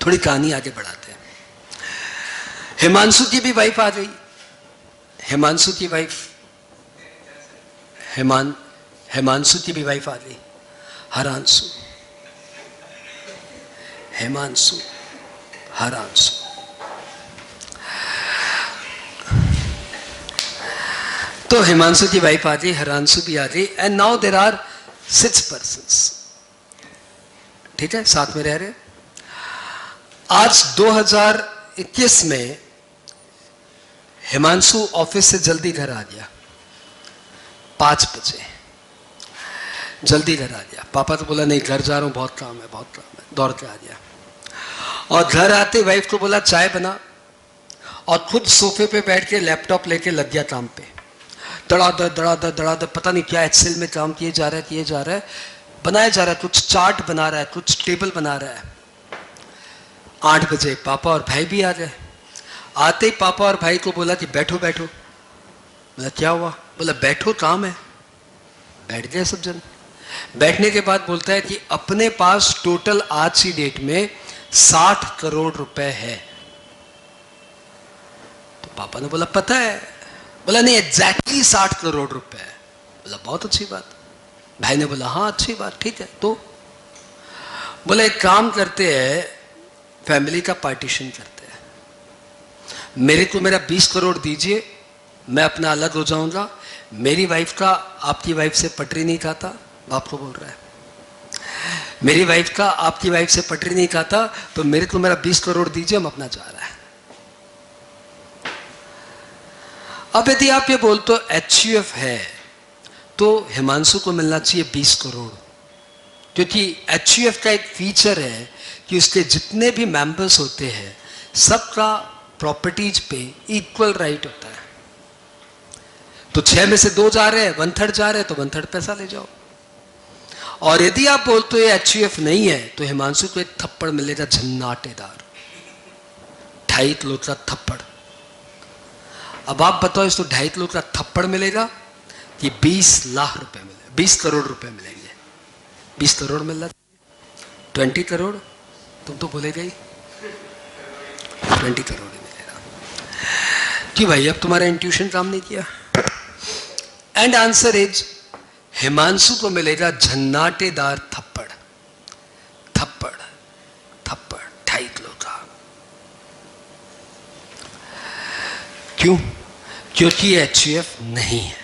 थोड़ी कहानी आगे बढ़ाते हैं। हिमांशु की भी वाइफ आ गई। हिमांशु की वाइफ हिमांशु की भी वाइफ आ गई, हरांशु। हिमांशु, हरांशु। तो हिमांशु की वाइफ आ गई, हरांशु भी आ गई, and now there are 6 persons. ठीक है, साथ में रह रहे। आज 2021 में हिमांशु ऑफिस से जल्दी घर आ गया, 5 बजे जल्दी घर आ गया। पापा तो बोला नहीं घर जा रहा हूं, बहुत काम है, बहुत काम है, दौड़ के आ गया। और घर आते वाइफ को बोला चाय बना, और खुद सोफे पे बैठ के लैपटॉप लेके लग गया काम पे। दड़ा पता नहीं क्या एक्सेल में काम किए जा रहा है, बनाया जा रहा है, कुछ चार्ट बना रहा है, कुछ टेबल बना रहा है। 8 बजे पापा और भाई भी आ गए। आते ही पापा और भाई को बोला कि बैठो बैठो। बोला क्या हुआ? बोला बैठो काम है। बैठ गए सब जन। बैठने के बाद बोलता है कि अपने पास टोटल आज की डेट में 60 करोड़ रुपए है। तो पापा ने बोला पता है। बोला नहीं एग्जैक्टली 60 करोड़ रुपए है। बोला बहुत अच्छी बात। भाई ने बोला हाँ अच्छी बात, ठीक है। तो बोला एक काम करते हैं, फैमिली का पार्टीशन करते हैं, मेरे को मेरा 20 करोड़ दीजिए, मैं अपना अलग हो जाऊंगा। मेरी वाइफ का आपकी वाइफ से पटरी नहीं खाता, बाप को बोल रहा है, मेरी वाइफ का आपकी वाइफ से पटरी नहीं खाता, तो मेरे को मेरा 20 करोड़ दीजिए, हम अपना जा रहा है। अब यदि आप ये बोलते हो HUF है तो हिमांशु को मिलना चाहिए 20 करोड़, क्योंकि HUF का एक फीचर है कि उसके जितने भी मेंबर्स होते हैं सबका प्रॉपर्टीज पे इक्वल राइट होता है। तो 6 में से 2 जा रहे हैं, 1/3 जा रहे हैं, तो 1/3 पैसा ले जाओ। और यदि आप बोलते हो ये HUF नहीं है तो हिमांशु को एक थप्पड़ मिलेगा झन्नाटेदार, 2.5 किलो का थप्पड़। अब आप बताओ इसको 2.5 किलो का थप्पड़ मिलेगा कि 20 लाख रुपए मिलेगा, 20 करोड़ रुपए मिलेंगे। 20 करोड़ मिल रहा, 20 करोड़, तुम तो बोलेगा ही 20 करोड़ ही मिलेगा। कि भाई अब तुम्हारा इंट्यूशन काम नहीं किया? एंड आंसर इज हिमांशु को मिलेगा झन्नाटेदार थप्पड़, थप्पड़, थप्पड़ 2.5 किलो का। क्यों? क्योंकि एचयूएफ नहीं है।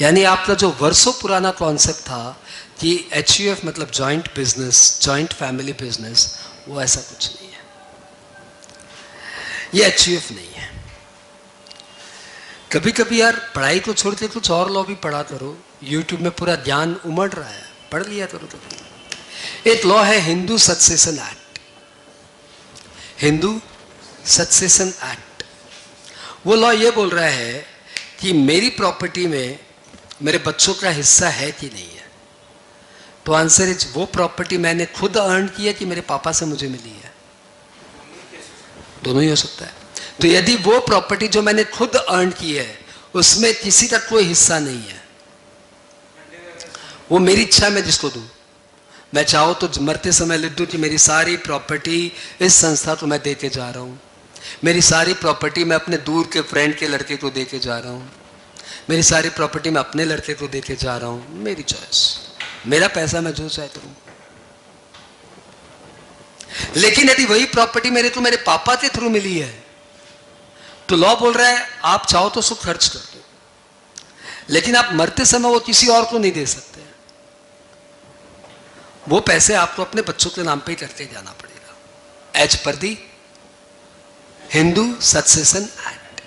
यानी आपका जो वर्षों पुराना कॉन्सेप्ट था कि एचयूएफ मतलब joint business, joint family business, वो ऐसा कुछ नहीं है। ये एचयूएफ नहीं है। कभी कभी यार पढ़ाई को छोड़ के कुछ और लॉ भी पढ़ा करो, यूट्यूब में पूरा ज्ञान उमड़ रहा है, पढ़ लिया करो कभी। एक लॉ है Hindu succession act, Hindu succession act. वो लॉ ये बोल रहा है कि मेरी प्रॉपर्टी में मेरे बच्चों का हिस्सा है कि नहीं है। तो आंसर इज वो प्रॉपर्टी मैंने खुद अर्न की है कि मेरे पापा से मुझे मिली है? दोनों ही हो सकता है। तो यदि वो प्रॉपर्टी जो मैंने खुद अर्न की है उसमें किसी का कोई हिस्सा नहीं है, वो मेरी इच्छा में जिसको दूं, मैं चाहूं तो मरते समय लिख दूं कि मेरी सारी प्रॉपर्टी इस संस्था को मैं देके जा रहा हूं, मेरी सारी प्रॉपर्टी मैं अपने दूर के फ्रेंड के लड़के को देके जा रहा हूं, मेरी सारी प्रॉपर्टी मैं अपने लड़के को देके जा रहा हूं, मेरी चॉइस, मेरा पैसा मैं जो चाहे करूं। लेकिन यदि वही प्रॉपर्टी मेरे को मेरे पापा के थ्रू मिली है तो लॉ बोल रहा है आप चाहो तो उसको खर्च कर दो, लेकिन आप मरते समय वो किसी और को नहीं दे सकते। वो पैसे आपको अपने बच्चों के नाम पे ही करते जाना पड़ेगा, एज पर दी हिंदू सक्सेशन एक्ट।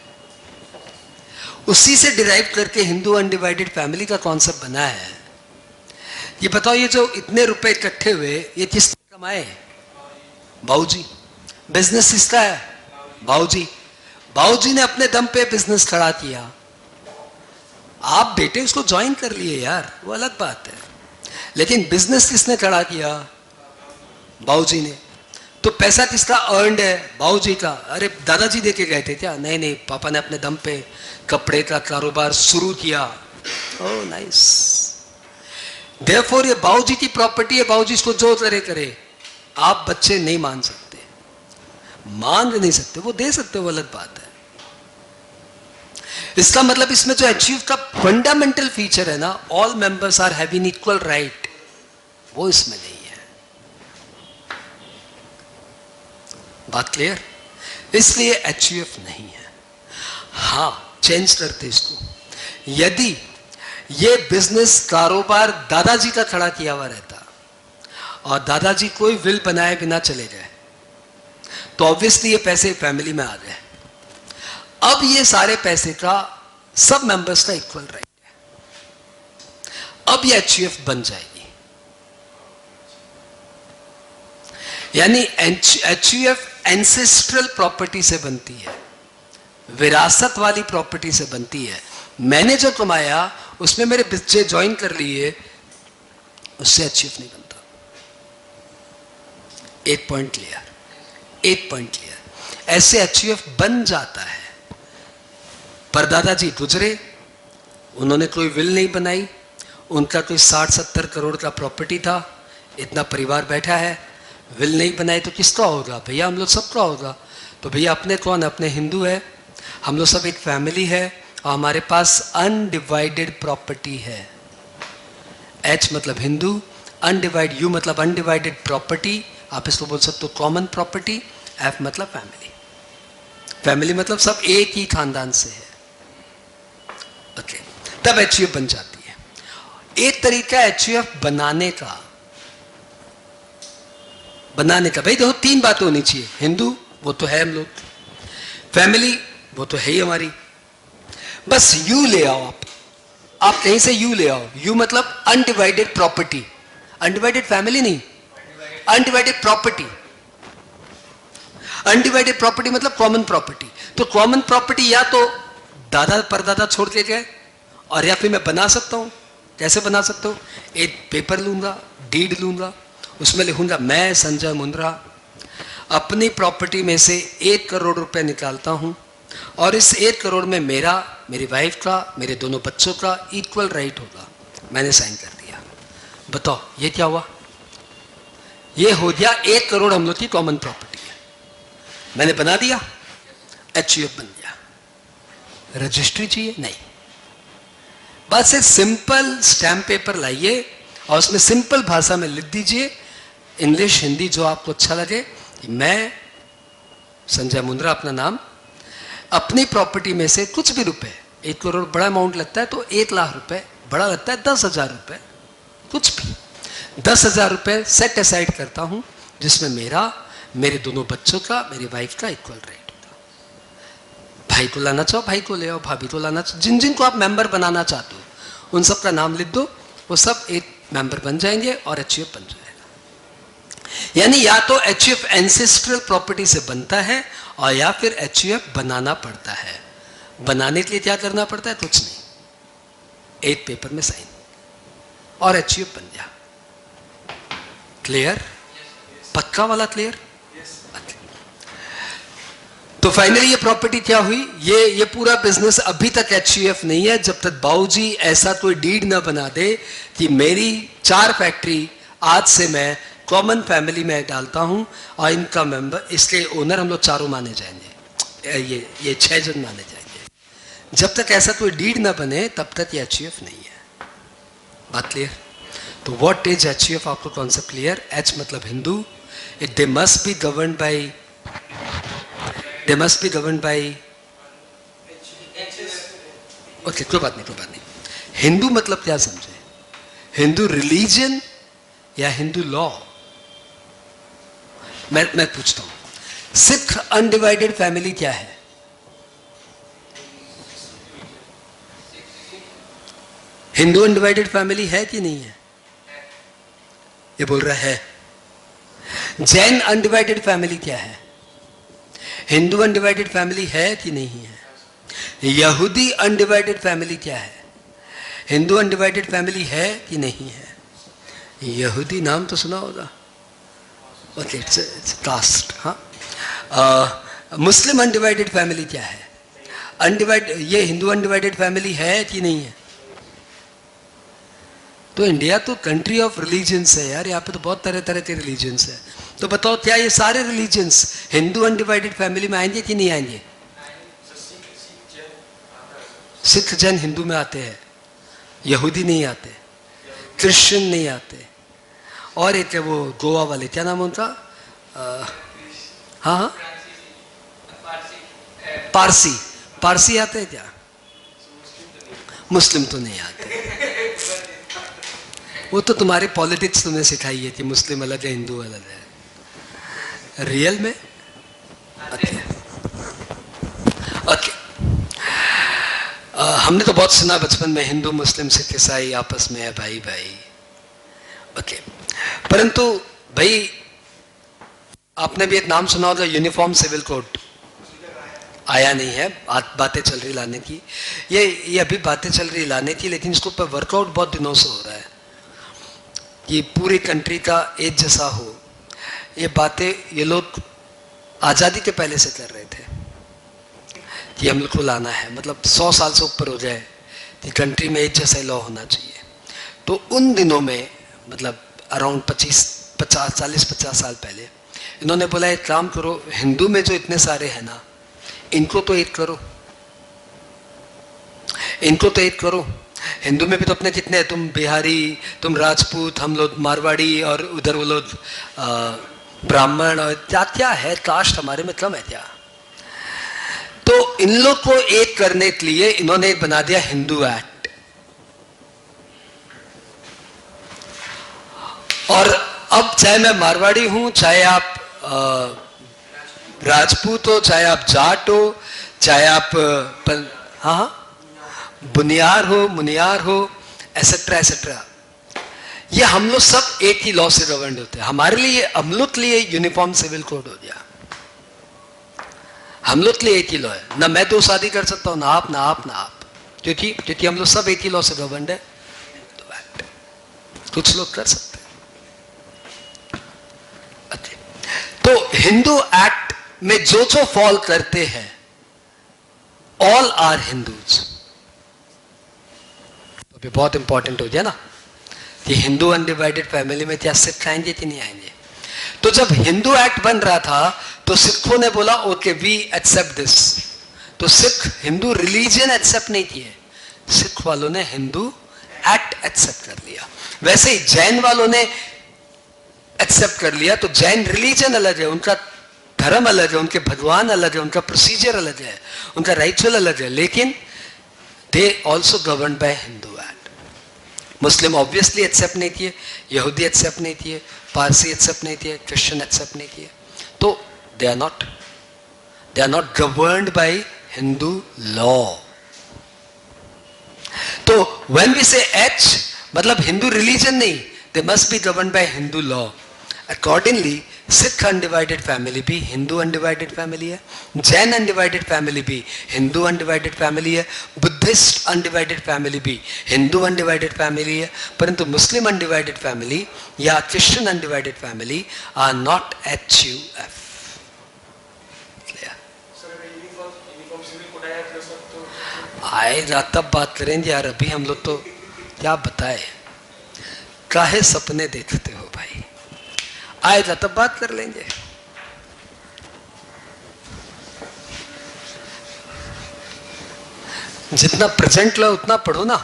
उसी से डिराइव करके हिंदू अनडिवाइडेड फैमिली का कॉन्सेप्ट बना है। ये बताओ, ये जो इतने रुपए इकट्ठे हुए ये किसने कमाए? बाबूजी। बिजनेस किसका है? बाबूजी। बाबूजी ने अपने दम पे बिजनेस खड़ा किया, आप बेटे उसको ज्वाइन कर लिए यार, वो अलग बात है, लेकिन बिजनेस किसने खड़ा किया? बाबूजी ने। तो पैसा किसका अर्नड है? बाबूजी का। अरे दादाजी देके गए थे क्या? नहीं नहीं, पापा ने अपने दम पे कपड़े का कारोबार शुरू किया। Oh nice. देयरफॉर ये बाबूजी की प्रॉपर्टी है, बाबूजी इसको जो करे करे। आप बच्चे नहीं मान सकते, मांग नहीं सकते, वो दे सकते, वो अलग बात है। इसका मतलब इसमें जो अचीव का फंडामेंटल फीचर है ना, all members are having equal right, वो इसमें नहीं है। बात क्लियर? इसलिए एचयूएफ नहीं है। हां, चेंज करते इसको। यदि ये बिजनेस कारोबार दादाजी का खड़ा किया हुआ रहता और दादाजी कोई विल बनाए बिना चले गए तो ऑब्वियसली ये पैसे फैमिली में आ गए। अब ये सारे पैसे का सब मेंबर्स का इक्वल राइट है। अब ये एचयूएफ बन जाएगी। यानी एचयूएफ एंसेस्ट्रल प्रॉपर्टी से बनती है, विरासत वाली प्रॉपर्टी से बनती है। मैंने जो कमाया उसमें मेरे बच्चे ज्वाइन कर लिए, उससे एचयूएफ नहीं बनता। 8 पॉइंट क्लियर, 8 पॉइंट क्लियर। ऐसे एचयूएफ बन जाता है। पर दादाजी गुजरे, उन्होंने कोई विल नहीं बनाई, उनका कोई 60-70 करोड़ का प्रॉपर्टी था, इतना परिवार बैठा है, विल नहीं बनाए तो किसका होगा? भैया हम लोग सबका होगा। तो भैया अपने कौन? अपने हिंदू है, हम लोग सब एक फैमिली है और हमारे पास अनडिवाइडेड प्रॉपर्टी है। एच मतलब हिंदू, अनडिवाइड, यू मतलब अनडिवाइडेड प्रॉपर्टी, आप इसको बोल सकते हो कॉमन प्रॉपर्टी, एफ मतलब फैमिली। फैमिली मतलब सब एक ही खानदान से है। ओके, तब एचयूएफ बन जाती है। एक तरीका एचयूएफ बनाने का भाई देखो 3 बातें होनी चाहिए। हिंदू वो तो है हम लोग, फैमिली वो तो है ही हमारी, बस यू ले आओ। आप कहीं से यू ले आओ। यू मतलब अनडिवाइडेड प्रॉपर्टी, अनडिवाइडेड फैमिली नहीं, अनडिवाइडेड प्रॉपर्टी। अनडिवाइडेड प्रॉपर्टी मतलब कॉमन प्रॉपर्टी। तो कॉमन प्रॉपर्टी या तो दादा परदादा छोड़ के गए, और या फिर मैं बना सकता हूं। कैसे बना सकता हूं? एक पेपर लूंगा, डीड लूंगा, उसमें लिखूंगा मैं संजय मुंद्रा अपनी प्रॉपर्टी में से 1 करोड़ रुपए निकालता हूं और इस 1 करोड़ में मेरा, मेरी वाइफ का, मेरे दोनों बच्चों का इक्वल राइट होगा। मैंने साइन कर दिया। बताओ ये क्या हुआ? ये हो गया 1 करोड़ हम लोग की कॉमन प्रॉपर्टी है। मैंने बना दिया, HUF बन गया। रजिस्ट्री चाहिए? नहीं, बस एक सिंपल स्टैम्प पेपर लाइए और उसमें सिंपल भाषा में लिख दीजिए, इंग्लिश हिंदी जो आपको अच्छा लगे, कि मैं संजय मुंद्रा अपना नाम, अपनी प्रॉपर्टी में से कुछ भी रुपए, 1 करोड़ बड़ा अमाउंट लगता है तो 1 लाख रुपए, बड़ा लगता है 10,000 रुपए, कुछ भी 10,000 रुपए सेट असाइड करता हूं, जिसमें मेरे दोनों बच्चों का, मेरी वाइफ का इक्वल रेट होगा। भाई को लाना चाहो भाई को ले आओ, भाभी को लाना चाहो, जिन जिन को आप मेंबर बनाना चाहते हो उन सब का नाम लिख दो, वो सब एक मेंबर बन जाएंगे और HUF बन जाएगा। यानी या तो HUF एंसेस्ट्रल प्रॉपर्टी से बनता है और या फिर HUF बनाना पड़ता है। बनाने के लिए क्या करना पड़ता है? कुछ नहीं, एक पेपर में साइन और HUF बन गया। क्लियर? पक्का वाला क्लियर? तो फाइनली ये प्रॉपर्टी क्या हुई? ये पूरा बिजनेस अभी तक HUF नहीं है जब तक बाबूजी ऐसा कोई डीड ना बना दे कि मेरी 4 फैक्ट्री आज से मैं कॉमन फैमिली में डालता हूं और इनका मेंबर, इसलिए ओनर हम लोग चारों माने जाएंगे, ये 6 जन माने जाएंगे। जब तक ऐसा कोई डीड ना बने तब तक ये HUF नहीं है। बात क्लियर? तो व्हाट इज HUF? आपको कॉन्सेप्ट क्लियर? H मतलब हिंदू, दे must be govern by okay, कोई बात नहीं। हिंदू मतलब क्या समझे? हिंदू रिलीजन या हिंदू लॉ? मैं पूछता हूं, सिख अनडिवाइडेड फैमिली क्या है? हिंदू अनडिवाइडेड फैमिली है कि नहीं है? ये बोल रहा है। जैन अनडिवाइडेड फैमिली क्या है? हिंदू अनडिवाइडेड फैमिली है कि नहीं है? यहूदी अनडिवाइडेड फैमिली क्या है? हिंदू अनडिवाइडेड फैमिली है कि नहीं है? यहूदी नाम तो सुना होगा, ओके, इट्स कास्ट। हाँ, मुस्लिम अनडिवाइडेड फैमिली क्या है? ये हिंदू अनडिवाइडेड फैमिली है कि नहीं है? तो इंडिया तो कंट्री ऑफ रिलीजन्स है यार, यहाँ पे तो बहुत तरह तरह के रिलीजन्स है। तो बताओ क्या ये सारे रिलीजन्स हिंदू अनडिवाइडेड फैमिली में आएंगे कि नहीं आएंगे? सिख जैन हिंदू में आते हैं, यहूदी नहीं आते, क्रिश्चियन नहीं आते, और एक है वो गोवा वाले, क्या नाम उनका? हाँ, पारसी आते हैं क्या? मुस्लिम तो नहीं आते। वो तो तुम्हारी पॉलिटिक्स तुमने सिखाई है कि मुस्लिम अलग है हिंदू अलग है। रियल में ओके। हमने तो बहुत सुना बचपन में, हिंदू मुस्लिम सिख ईसाई आपस में है भाई भाई, ओके। परंतु भाई आपने भी एक नाम सुना होगा, यूनिफॉर्म सिविल कोड। आया नहीं है, बातें चल रही लाने की, ये अभी बातें चल रही लाने की, लेकिन इसके ऊपर वर्कआउट बहुत दिनों से हो रहा है कि पूरी कंट्री का एक जैसा हो। ये बातें ये लोग आज़ादी के पहले से कर रहे थे कि हम लोग को लाना है, मतलब 100 साल से ऊपर हो जाए कि कंट्री में एक जैसा लॉ होना चाहिए। तो उन दिनों में, मतलब अराउंड 40-50 साल पहले, इन्होंने बोला एक काम करो, हिंदू में जो इतने सारे हैं ना, इनको तो एक करो, इनको तो एक करो। हिंदू में भी तो अपने कितने हैं, तुम बिहारी, तुम राजपूत, हम लोग मारवाड़ी, और उधर वो लोग ब्राह्मण, और क्या क्या है, कास्ट हमारे में कम है क्या? तो इन लोग को एक करने के लिए इन्होंने बना दिया हिंदू एक्ट। और अब चाहे मैं मारवाड़ी हूं, चाहे आप राजपूत हो, चाहे आप जाट हो, चाहे आप हाँ बुनियार हो, एसेट्रा एसेट्रा, ये हम लोग सब एक ही लॉ से गवर्न होते हैं। हमारे लिए, हम लोग के लिए यूनिफॉर्म सिविल कोड हो गया, हम लोग के लिए एक ही लॉ है। ना मैं 2 शादी कर सकता हूं, ना आप, ना आप, ना आप, क्योंकि हम लोग सब एक ही लॉ से गवर्न है। तो कुछ लोग कर सकते हैं। अच्छा, तो हिंदू एक्ट में जो जो फॉल करते हैं, ऑल आर हिंदूज। तो बहुत इंपॉर्टेंट हो गया ना कि हिंदू अनडिवाइडेड फैमिली में क्या सिख आएंगे कि नहीं आएंगे। तो जब हिंदू एक्ट बन रहा था तो सिखों ने बोला ओके वी एक्सेप्ट दिस। तो सिख हिंदू रिलीजन एक्सेप्ट नहीं किए, सिख वालों ने हिंदू एक्ट एक्सेप्ट कर लिया। वैसे ही जैन वालों ने एक्सेप्ट कर लिया। तो जैन रिलीजन अलग है, उनका धर्म अलग है, उनके भगवान अलग है, उनका प्रोसीजर अलग है, उनका राइचुअल अलग है, लेकिन they also govern by Hindu act. Muslim obviously accept नहीं किए, यहूदी एक्सेप्ट नहीं किए, पारसी एक्सेप्ट नहीं किए, क्रिश्चियन एक्सेप्ट नहीं किए। तो they are not governed by Hindu law. तो व्हेन वी से एच मतलब हिंदू रिलीजन नहीं, they must be governed by Hindu law. Accordingly Sikh undivided family भी हिंदू अनडिवाइडेड फैमिली है, जैन अनडिवाइडेड फैमिली भी हिंदू अनडिवाइडेड फैमिली है, बुद्धिस्ट अनडिवाइडेड फैमिली भी हिंदू अनडिवाइडेड फैमिली है, परंतु मुस्लिम अनडिवाइडेड फैमिली या Christian undivided family are not HUF। आएगा तब बात करेंगे यार, अभी हम लोग तो क्या बताए, काहे सपने देखते हो भाई, आएगा तब बात कर लेंगे। जितना प्रेजेंट लो उतना पढ़ो ना।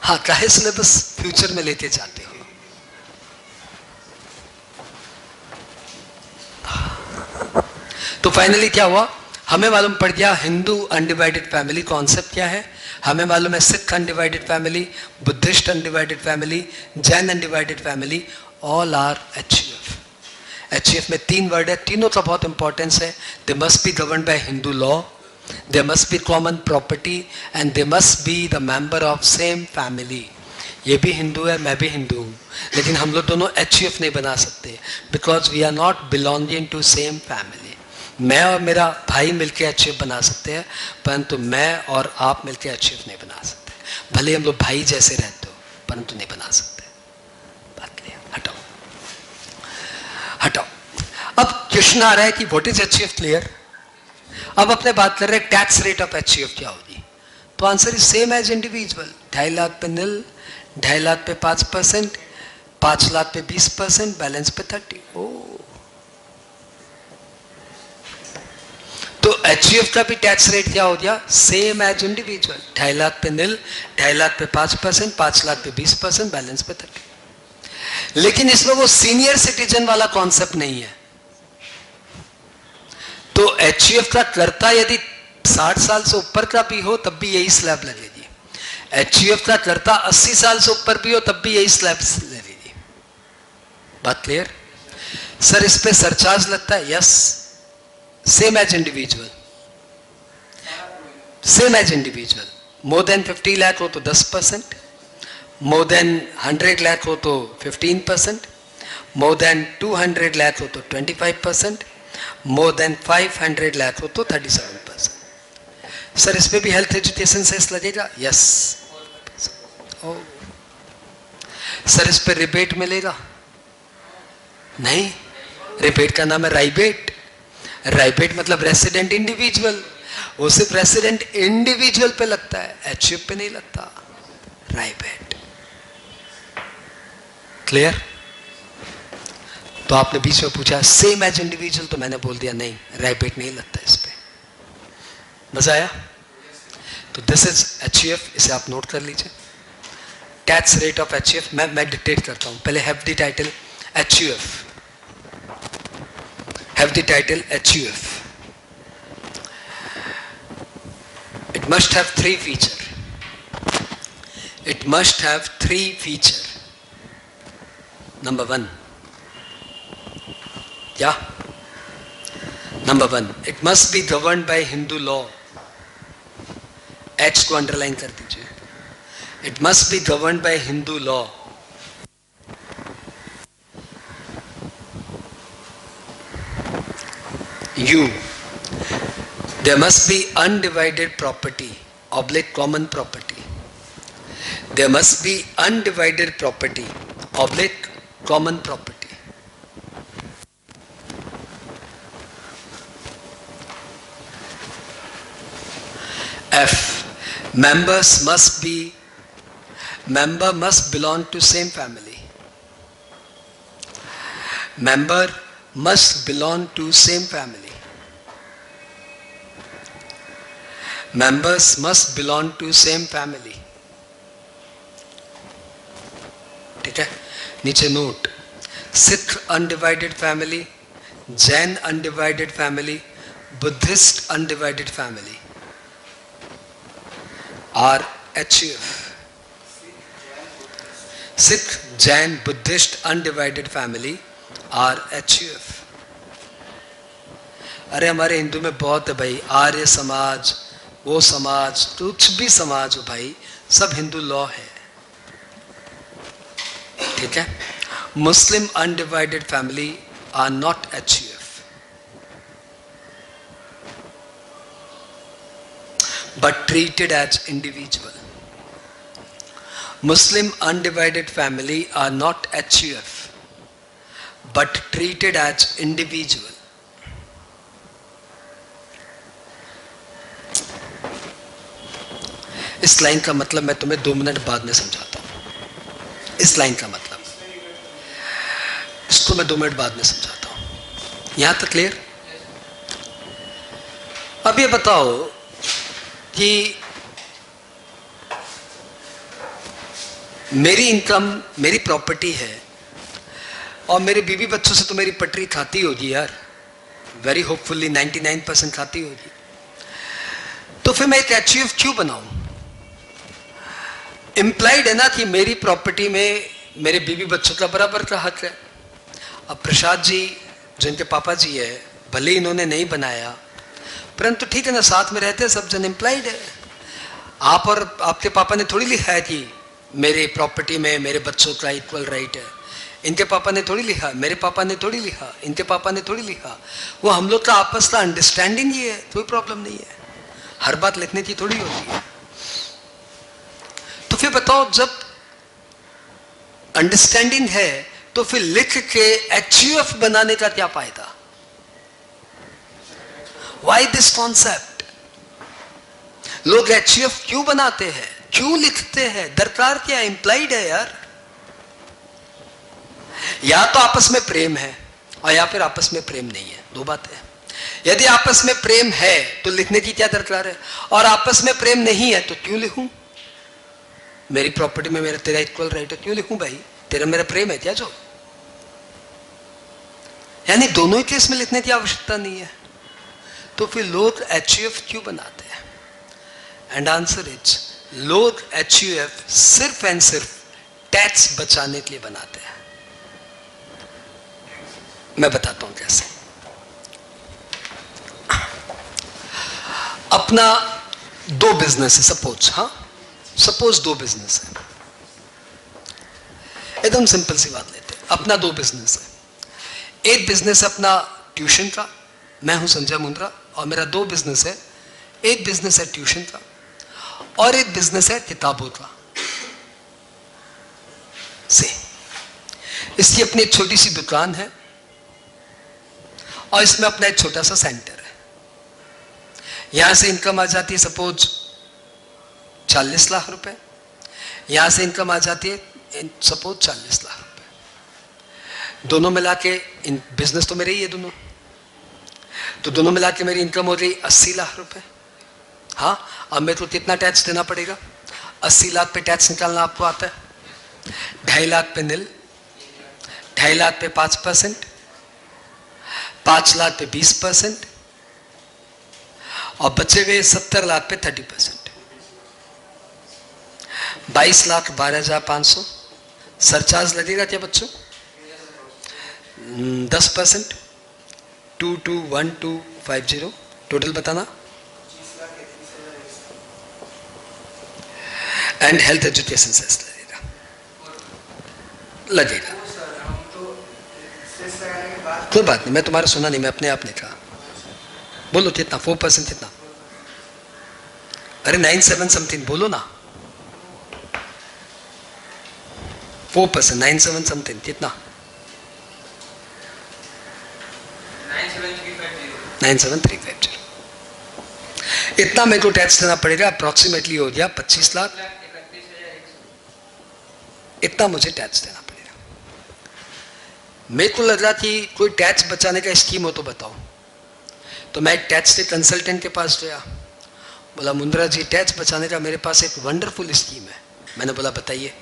हाँ, काहे सिलेबस फ्यूचर में लेके जाते हो। तो फाइनली क्या हुआ, हमें मालूम पड़ गया हिंदू अनडिवाइडेड फैमिली कॉन्सेप्ट क्या है, हमें मालूम है Sikh undivided family, Buddhist undivided family, Jain undivided family, all are HUF। HUF में 3 वर्ड है, तीनों का बहुत इंपॉर्टेंस है। दे must be governed by Hindu law, they must B common property and they must be the member of same family. ये भी हिंदू है, मैं भी हिंदू हूँ, लेकिन हम लोग दोनों HUF नहीं बना सकते because we are not belonging to same family. मैं और मेरा भाई मिलकर HUF बना सकते हैं, परंतु मैं और आप मिलकर HUF नहीं बना सकते। भले हम लोग भाई जैसे रहते हो, परंतु नहीं बना सकते। बात क्लियर? हटाओ हटाओ। अब क्वेश्चन आ रहा है कि व्हाट इज HUF, क्लियर। अब अपने बात कर रहे हैं टैक्स रेट ऑफ HUF क्या होगी। तो answer is same as individual. 2.5 lakh पे 0, 2.5 लाख पे 5%, 5 लाख पे 20%, बैलेंस पे 30। तो HUF का भी टैक्स रेट क्या हो गया, सेम एज इंडिविजुअल। 2.5 लाख पे 0, 2.5 लाख पे 5%, 5 लाख पे 20%, बैलेंस पे 30। लेकिन इसमें वो सीनियर सिटीजन वाला कॉन्सेप्ट नहीं है। तो HUF का कर्ता यदि 60 साल से ऊपर का भी हो तब भी यही स्लैब लगेगी। HUF का कर्ता 80 साल से ऊपर भी हो तब भी यही स्लैब लगेगी। बात क्लियर? सर इस पे सरचार्ज लगता है? Yes, same as individual, same as individual. More than 50 lakh हो तो 10%, मोर देन 100 लाख हो तो 15%, मोर देन 200 लाख हो तो 25%, मोर देन 500 लाख हो तो 37%। सर इस पे भी हेल्थ एजुकेशन सेस लगेगा? यस। सर इस पे रिबेट मिलेगा? नहीं, रिबेट का नाम है राइबेट। राइबेट मतलब रेसिडेंट इंडिविजुअल, वो सिर्फ रेसिडेंट इंडिविजुअल पे लगता है, HUF पे नहीं लगता। राइबेट क्लियर? तो आपने बीच में पूछा सेम एज इंडिविजुअल, तो मैंने बोल दिया नहीं, राइबेट नहीं लगता इस पे। मजा आया? तो दिस इज HUF, इसे आप नोट कर लीजिए। टैक्स रेट ऑफ HUF मैं डिक्टेट करता हूं। पहले have the title HUF, have the title HUF. It must have 3 feature. It must have 3 feature. Number 1. Yeah. Number 1. It must be governed by Hindu law. H को underline कर दीजिए. It must be governed by Hindu law. U. There must be undivided property, oblique common property. There must be undivided property, oblique common property. F. Member must belong to same family. Member must belong to same family. Members must belong to same family. ठीक है, नीचे note, Sikh undivided family, Jain undivided family, Buddhist undivided family are HUF. Sikh, Jain, Buddhist undivided family are HUF. अरे हमारे हिंदू में बहुत है भाई, आर्य समाज, वो समाज, कुछ भी समाज हो भाई, सब हिंदू लॉ है. ठीक है. Muslim undivided family are not HUF, but treated as individual. Muslim undivided family are not HUF, but treated as individual. इस लाइन का मतलब मैं तुम्हें 2 मिनट बाद में समझाता हूं. इस लाइन का मतलब इसको मैं 2 मिनट बाद में समझाता हूं. यहां तक क्लियर? अब ये बताओ कि मेरी इनकम, मेरी प्रॉपर्टी है और मेरे बीवी बच्चों से तो मेरी पटरी खाती होगी यार, वेरी होपफुली 99% खाती होगी. तो फिर मैं एक HUF क्यों बनाऊं? इंप्लाइड है ना कि मेरी प्रॉपर्टी में मेरे बीवी बच्चों का बराबर का हक है. अब प्रसाद जी जो इनके पापा जी है, भले इन्होंने नहीं बनाया, परंतु ठीक है ना, साथ में रहते हैं सब जन, इंप्लाइड है. आप और आपके पापा ने थोड़ी लिखा है कि मेरे प्रॉपर्टी में मेरे बच्चों का इक्वल राइट है. इनके पापा ने थोड़ी लिखा, मेरे पापा ने थोड़ी लिखा, इनके पापा ने थोड़ी लिखा. वो हम लोग का आपस का अंडरस्टैंडिंग ही है, कोई प्रॉब्लम नहीं है. हर बात लिखने की थोड़ी होती है. तो फिर बताओ, जब अंडरस्टैंडिंग है तो फिर लिख के HUF बनाने का क्या फायदा? Why this concept? लोग HUF क्यों बनाते हैं, क्यों लिखते हैं, दरकार क्या है? इंप्लाइड है यार. या तो आपस में प्रेम है और या फिर आपस में प्रेम नहीं है, 2 बातें. यदि आपस में प्रेम है तो लिखने की क्या दरकार है, और आपस में प्रेम नहीं है तो क्यों लिखूं? मेरी प्रॉपर्टी में मेरा तेरा इक्वल राइट है, क्यों लिखूं भाई? तेरा मेरा प्रेम है क्या जो? यानी दोनों ही केस में लिखने की आवश्यकता नहीं है. तो फिर लोग HUF क्यों बनाते हैं? एंड आंसर इज, लोग HUF सिर्फ एंड सिर्फ टैक्स बचाने के लिए बनाते हैं. मैं बताता हूं कैसे. अपना 2 बिजनेस है, सपोज. हाँ, सपोज 2 बिजनेस है, एकदम सिंपल सी बात लेते हैं. अपना 2 बिजनेस है. एक बिजनेस अपना ट्यूशन का, मैं हूं संजय मुंद्रा, और मेरा 2 बिजनेस है. एक बिजनेस है ट्यूशन का और एक बिजनेस है किताबों का. से इसकी अपनी एक छोटी सी दुकान है और इसमें अपना एक छोटा सा सेंटर है. यहां से इनकम आ जाती है सपोज 40 लाख रुपए. यहां से इनकम आ जाती है सपोज 40 लाख रुपए. दोनों मिला के, बिजनेस तो मेरे ही है दोनों, तो दोनों मिला के मेरी इनकम हो गई 80 लाख रुपए. हाँ, अब मेरे को कितना टैक्स देना पड़ेगा? 80 लाख पे टैक्स निकालना आपको आता है. 2.5 लाख पे निल, 2.5 लाख पे 5%, 5 लाख पे 20%, और बचे हुए 70 लाख पे 30%. 22 लाख 12,500. सरचार्ज लगेगा क्या बच्चों? 10%. 221250. टोटल बताना. एंड हेल्थ एजुकेशन सेस लगेगा. कोई बात नहीं, मैं तुम्हारा सुना नहीं, मैं अपने आप ने कहा. बोलो कितना? 4% कितना? अरे 97 समथिंग बोलो ना. 4%, 97 समथिंग कितना? 97350. इतना मेरे को टैक्स देना पड़ेगा. अप्रोक्सीमेटली हो गया 25 लाख. इतना मुझे टैक्स देना पड़ेगा. मेरे को लग रहा कि कोई टैक्स बचाने का स्कीम हो तो बताओ। तो मैं एक टैक्स के कंसल्टेंट के पास गया, बोला मुंद्रा जी टैक्स बचाने का मेरे पास एक वंडरफुल स्कीम है। मैंने बोला बताइए।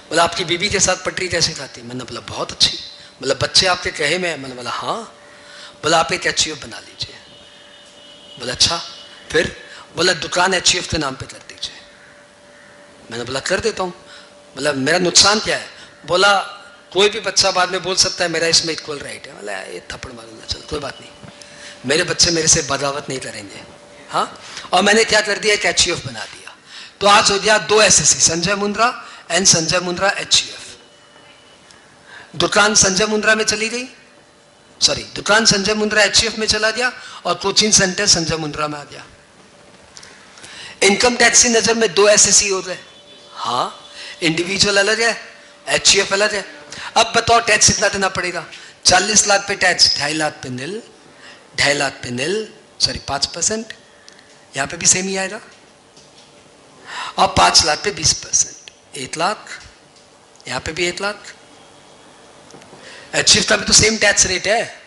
बोला आपकी बीवी के साथ पटरी कैसे खाती है? मैंने बोला बहुत अच्छी। बोला बच्चे आपके कहे में है? मैंने बोला हाँ। बोला आप एक HUF बना लीजिए। बोला अच्छा फिर? बोला दुकान HUF के नाम पे कर दीजिए। मैंने बोला कर देता हूँ। बोला मेरा नुकसान क्या है? बोला कोई भी बच्चा बाद में बोल सकता है मेरा इसमें इक्वल राइट है। बोला ये थप्पड़ मारूंगा, चल कोई बात नहीं, मेरे बच्चे मेरे से बगावत नहीं करेंगे। हाँ, और मैंने क्या कर दिया, एक HUF बना दिया। तो आज हो गया 2 SSC, Sanjay Mundra and Sanjay Mundra HUF। दुकान संजय मुंद्रा में चली गई, सॉरी दुकान संजय मुंद्रा HUF में चला गया और कोचिंग सेंटर संजय मुंद्रा में आ गया। इनकम टैक्स की नजर में 2 SSC हो गए। हाँ, इंडिविजुअल अलग है, HUF अलग है। अब बताओ टैक्स कितना देना पड़ेगा? 40 लाख पे टैक्स, 2.5 लाख पे निल, 2.5 लाख पे निल, सॉरी 5%, यहां पे भी सेम ही आएगा। और 5 लाख पे 20%, 1 लाख, यहां पे भी 1 लाख। HUF का भी तो सेम टैक्स रेट है।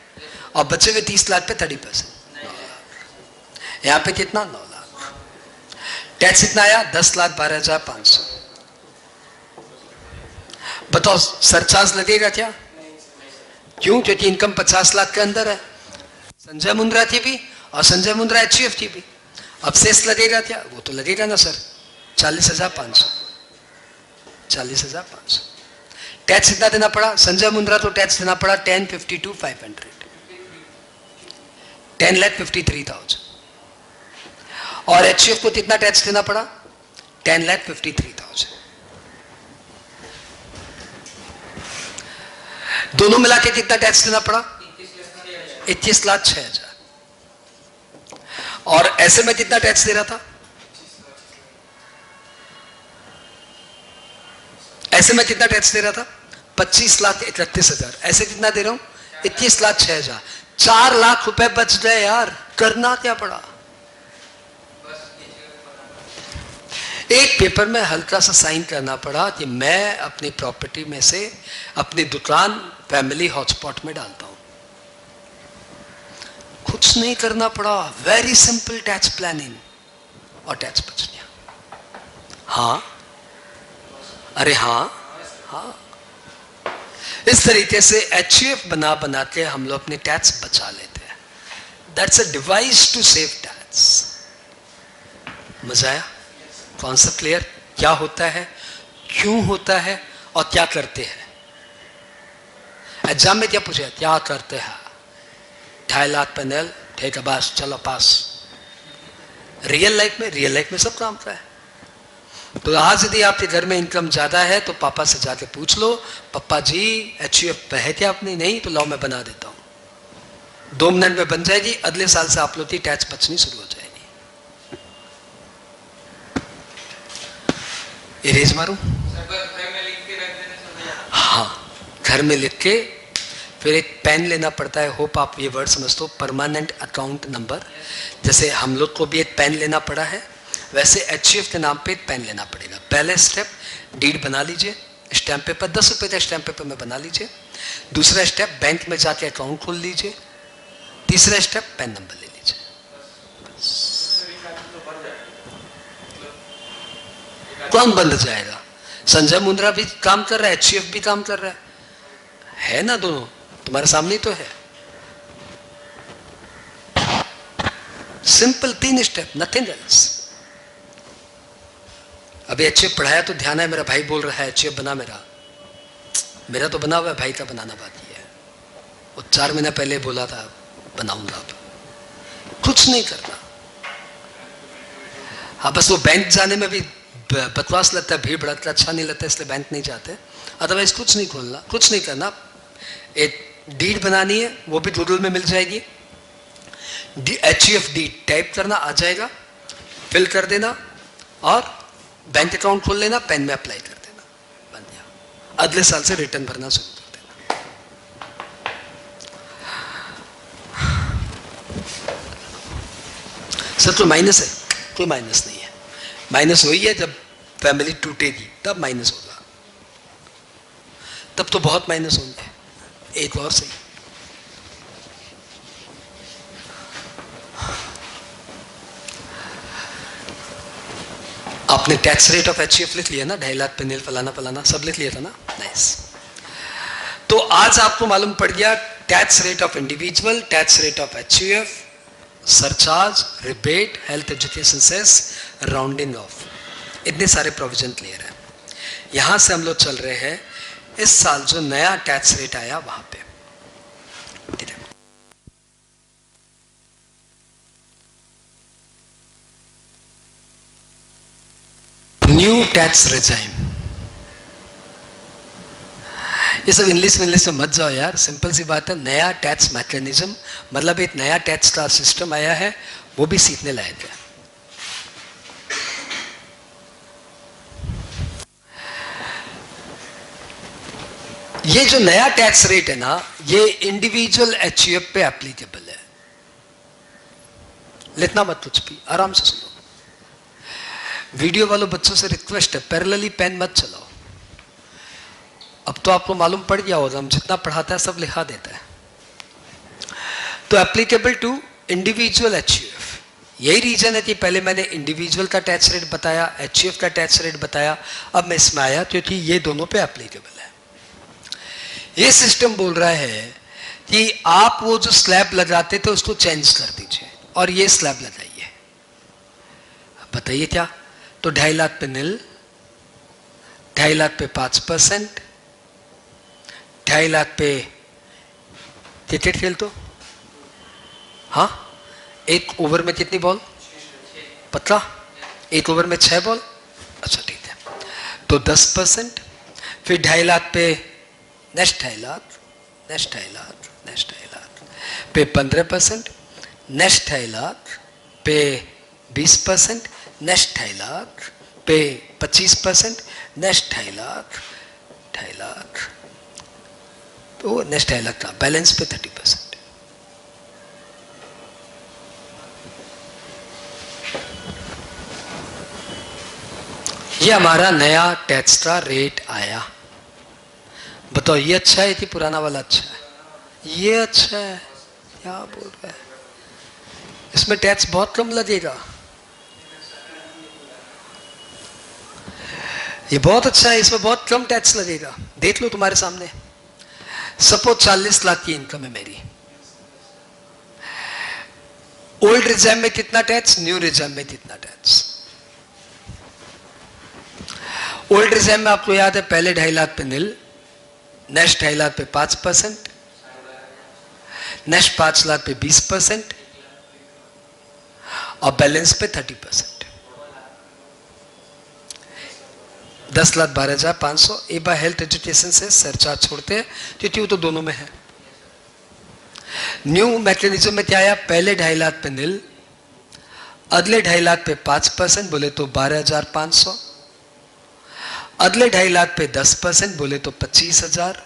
और बचे हुए 30 लाख पे 30%, 9 लाख। यहां पे कितना? 9 लाख। टैक्स कितना आया? 10,12,500। बताओ सरचार्ज लगेगा क्या? क्यों? क्योंकि इनकम 50 लाख के अंदर है, संजय मुंद्रा थी भी और संजय मुंद्रा HUF थी भी। अब सेस लगेगा क्या? वो तो लगेगा ना सर, 40,500, 40,500। टैक्स कितना देना पड़ा? संजय मुंद्रा तो टैक्स देना पड़ा 10,52,500, 10,53,000। और HUF को कितना टैक्स देना पड़ा? 10,53,000। दोनों मिला के कितना टैक्स देना पड़ा? 21,06,000। और ऐसे में कितना टैक्स दे रहा था? ऐसे में कितना टैक्स दे रहा था? 25,31,000। ऐसे कितना दे रहा हूं? 21,06,000। 4 लाख रुपए बच गए यार। करना क्या पड़ा? एक पेपर में हल्का सा साइन करना पड़ा कि मैं अपनी प्रॉपर्टी में से अपनी दुकान फैमिली हॉटस्पॉट में डालता हूं। कुछ नहीं करना पड़ा, वेरी सिंपल टैक्स प्लानिंग, और टैक्स बच गया। हाँ, अरे हाँ हाँ, इस तरीके से HUF बना बना के हम लोग अपने टैक्स बचा लेते हैं। That's a device to save tax. मजा आया? Concept clear? क्या होता है, क्यों होता है और क्या करते हैं? एग्जाम में क्या पूछे? क्या करते हैं? 2.5 लाख पैनल, ठीक है बस चलो पास। रियल लाइफ में सब काम का है। तो आज यदि आपके घर में इनकम ज्यादा है तो पापा से जाके पूछ लो, पापा जी HUF है क्या अपनी? नहीं तो लाओ मैं बना देता हूं। 2 मिनट में बन जाएगी। अगले साल से आप लोग की टैक्स बचनी शुरू हो जाएगी। इरेज मारूं? हाँ, घर में लिख के फिर एक पेन लेना पड़ता है। होप आप ये वर्ड समझते हो, परमानेंट अकाउंट नंबर। जैसे हम लोग को भी एक पेन लेना पड़ा है, वैसे HUF के नाम पे एक पेन लेना पड़ेगा। पहले स्टेप डीड बना लीजिए, स्टैम्प पेपर 10 रुपए का स्टैम्प पेपर में बना लीजिए। दूसरा स्टेप बैंक में जाके अकाउंट खोल लीजिए। तीसरा स्टेप पेन नंबर ले लीजिए। कौन बंद जाएगा? संजय मुंद्रा भी काम कर रहा है, HUF भी काम कर रहा है ना? दोनों तुम्हारे सामने तो है। Simple 3 step, nothing else. अभी HUF पढ़ाया तो ध्यान है, मेरा भाई बोल रहा है HUF बना। मेरा तो बना हुआ है, भाई का बनाना बाकी है। वो 4 महीना पहले बोला था बनाऊंगा। कुछ नहीं करना। हाँ, बस वो बैंक जाने में भी बकवास लगता है, भीड़ भड़कता, अच्छा नहीं लगता, इसलिए बैंक नहीं जाते। अदरवाइज कुछ नहीं खोलना, कुछ नहीं करना। एक डीड बनानी है, वो भी गूगल में मिल जाएगी। HUF डीड टाइप करना आ जाएगा, फिल कर देना और बैंक अकाउंट खोल लेना, पेन में अप्लाई कर देना, बन गया। अगले साल से रिटर्न भरना शुरू कर देना। सर तो माइनस है? कोई माइनस नहीं है। माइनस वही है जब फैमिली टूटेगी, तब माइनस होगा। तब तो बहुत माइनस होंगे। एक और सही। आपने टैक्स रेट ऑफ एचयूएफ लिख लिया ना, 2.5 लाख पे नील फलाना फलाना सब लिख लिया था ना, नाइस। तो आज आपको मालूम पड़ गया tax rate of individual, tax rate of HUF, surcharge, rebate, health education cess, rounding off, इतने सारे प्रोविजन क्लियर है। यहां से हम लोग चल रहे हैं इस साल जो नया टैक्स रेट आया वहां पे। ठीक है, न्यू टैक्स रिजाइम। ये सब इंग्लिश में मत जाओ यार, सिंपल सी बात है। नया टैक्स मैकेनिज्म मतलब एक नया टैक्स का सिस्टम आया है, वो भी सीखने लायक है। ये जो नया टैक्स रेट है ना, ये इंडिविजुअल एचयूएफ पे एप्लीकेबल है। लिखना मत कुछ भी, आराम से सुनो। वीडियो वालों बच्चों से रिक्वेस्ट है, पैरेलली पेन मत चलाओ। अब तो आपको मालूम पड़ गया होगा, हम जितना पढ़ाता है सब लिखा देता है। तो एप्लीकेबल टू इंडिविजुअल एचयूएफ, यही रीजन है कि पहले मैंने इंडिविजुअल का टैक्स रेट बताया, एचयूएफ का टैक्स रेट बताया, अब मैं इसमें आया क्योंकि ये दोनों पे एप्लीकेबल है। ये सिस्टम बोल रहा है कि आप वो जो स्लैब लगाते थे उसको चेंज कर दीजिए और ये स्लैब लगाइए। बताइए क्या? तो 2.5 लाख पे नील, 2.5 लाख पे 5%, 2.5 लाख पे क्रिकेट खेल तो हाँ, एक ओवर में कितनी बॉल? पतला, एक ओवर में 6 बॉल। अच्छा ठीक है, तो 10%, फिर 2.5 लाख पे next 2.5 lakh, next 2.5 lakh, next 2.5 lakh पे 15%, नेक्स्ट 2.5 लाख पे 20%, नेक्स्ट 2.5 लाख पे 25%, नेक्स्ट 2.5 लाख, 2.5 लाख, तो नेक्स्ट 2.5 लाख का बैलेंस पे 30%। ये हमारा नया टैक्स का रेट आया। बताओ ये अच्छा है कि पुराना वाला अच्छा है? ये अच्छा है। क्या बोल रहा है? इसमें टैक्स बहुत कम लगेगा। ये बहुत अच्छा है, इसमें बहुत कम टैक्स लगेगा। देख लो तुम्हारे सामने, सपोज 40 लाख की इनकम है मेरी। ओल्ड रिजर्व में कितना टैक्स, न्यू रिजर्व में कितना टैक्स? ओल्ड रिजर्व में आपको याद है पहले 2.5 लाख पे नील, नेक्स्ट 2.5 लाख पे 5%, नेक्स्ट 5 लाख पे 20% और बैलेंस पे 30%। 10 लाख 12,500। एक बार हेल्थ एजुकेशन से सरचार्ज छोड़ते हैं क्योंकि वो तो दोनों में है। न्यू मैकेनिज्म में क्या आया? पहले 2.5 लाख पे नील, अगले 2.5 लाख पे 5% बोले तो 12,500, अगले 2.5 लाख पे 10% बोले तो 25,000,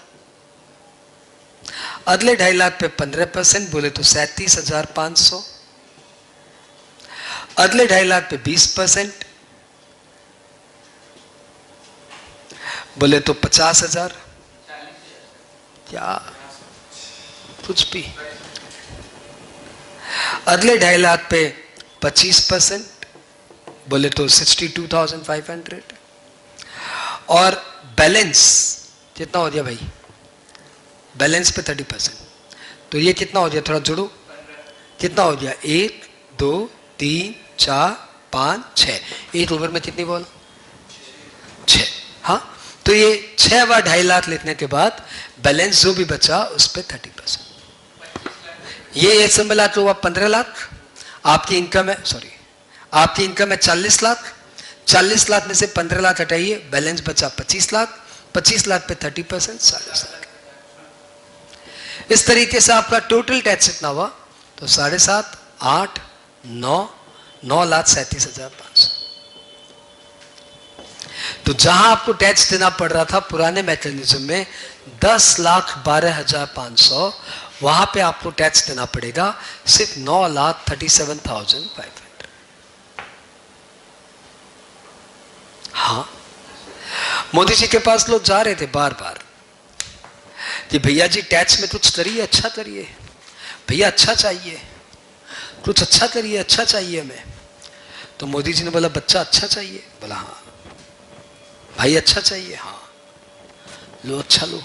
अगले 2.5 लाख पे 15% बोले तो 37,500, अगले 2.5 लाख पे 20% बोले तो 50,000। क्या कुछ भी। अगले 2.5 लाख पे 25% बोले तो 62,500 और बैलेंस कितना हो गया भाई? बैलेंस पे 30%। तो ये कितना हो गया? थोड़ा जोड़ो, कितना हो गया? 1 2 3 4 5 6। एक ओवर में कितनी बॉल? 6। हाँ, तो ये 6 बार 2.5 लाख लिखने के बाद बैलेंस जो भी बचा उस पर 30%। ये ऐसे मिला तो हुआ 15 लाख। आपकी इनकम है, सॉरी, आपकी इनकम है 40 लाख। 40 लाख में से 15 लाख हटाइए, बैलेंस बचा 25 लाख। 25 लाख पे 30%, 40 लाख। इस तरीके से आपका टोटल टैक्स कितना हुआ? तो 7.5 8 9 लाख 37,500। तो जहां आपको टैक्स देना पड़ रहा था पुराने मैकेनिज्म में 10,12,500, वहां पे आपको टैक्स देना पड़ेगा सिर्फ 9,37,500। हाँ, मोदी जी के पास लोग जा रहे थे बार बार कि भैया जी टैक्स में कुछ करिए, अच्छा करिए भैया, अच्छा चाहिए, कुछ अच्छा करिए, अच्छा चाहिए हमें। तो मोदी जी ने बोला बच्चा अच्छा चाहिए? बोला हाँ। भाई अच्छा चाहिए? हाँ। लो अच्छा लो,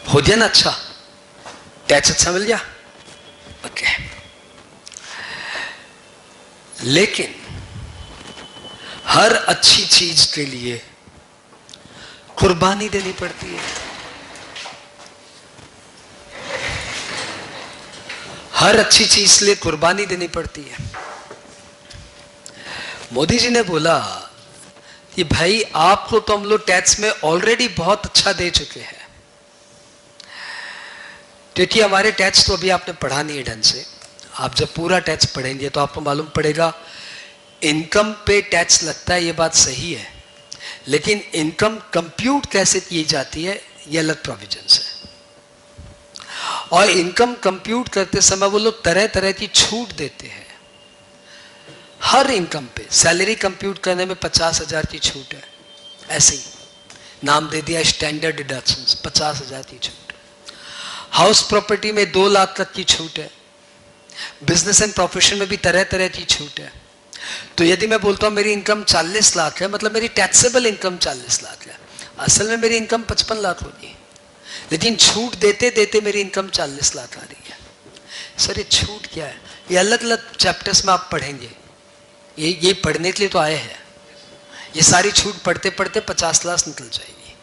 हो गया ना अच्छा, टैक्स अच्छा मिल गया, ओके। लेकिन हर अच्छी चीज के लिए कुर्बानी देनी पड़ती है। हर अच्छी चीज के लिए कुर्बानी देनी पड़ती है। मोदी जी ने बोला कि भाई आपको तो हम लोग टैक्स में ऑलरेडी बहुत अच्छा दे चुके हैं, क्योंकि हमारे टैक्स तो अभी आपने पढ़ा नहीं है ढंग से। आप जब पूरा टैक्स पढ़ेंगे तो आपको मालूम पड़ेगा इनकम पे टैक्स लगता है, ये बात सही है, लेकिन इनकम कंप्यूट कैसे की जाती है ये अलग प्रोविजंस है। और इनकम कंप्यूट करते समय वो लोग तरह तरह की छूट देते हैं। हर इनकम पे सैलरी कंप्यूट करने में 50,000 की छूट है, ऐसे ही नाम दे दिया स्टैंडर्ड डिडक्शंस, 50,000 की छूट। हाउस प्रॉपर्टी में 2 लाख तक की छूट है। बिजनेस एंड प्रोफेशन में भी तरह तरह की छूट है। तो यदि मैं बोलता हूं मेरी इनकम 40 लाख है, मतलब मेरी टैक्सेबल इनकम 40 लाख है, असल में मेरी इनकम 55 लाख होगी, लेकिन छूट देते देते मेरी इनकम 40 लाख आ रही है। सर ये छूट क्या है? ये अलग अलग चैप्टर्स में आप पढ़ेंगे, ये पढ़ने के लिए तो आए हैं। ये सारी छूट पढ़ते पढ़ते 50 लाख निकल जाएगी।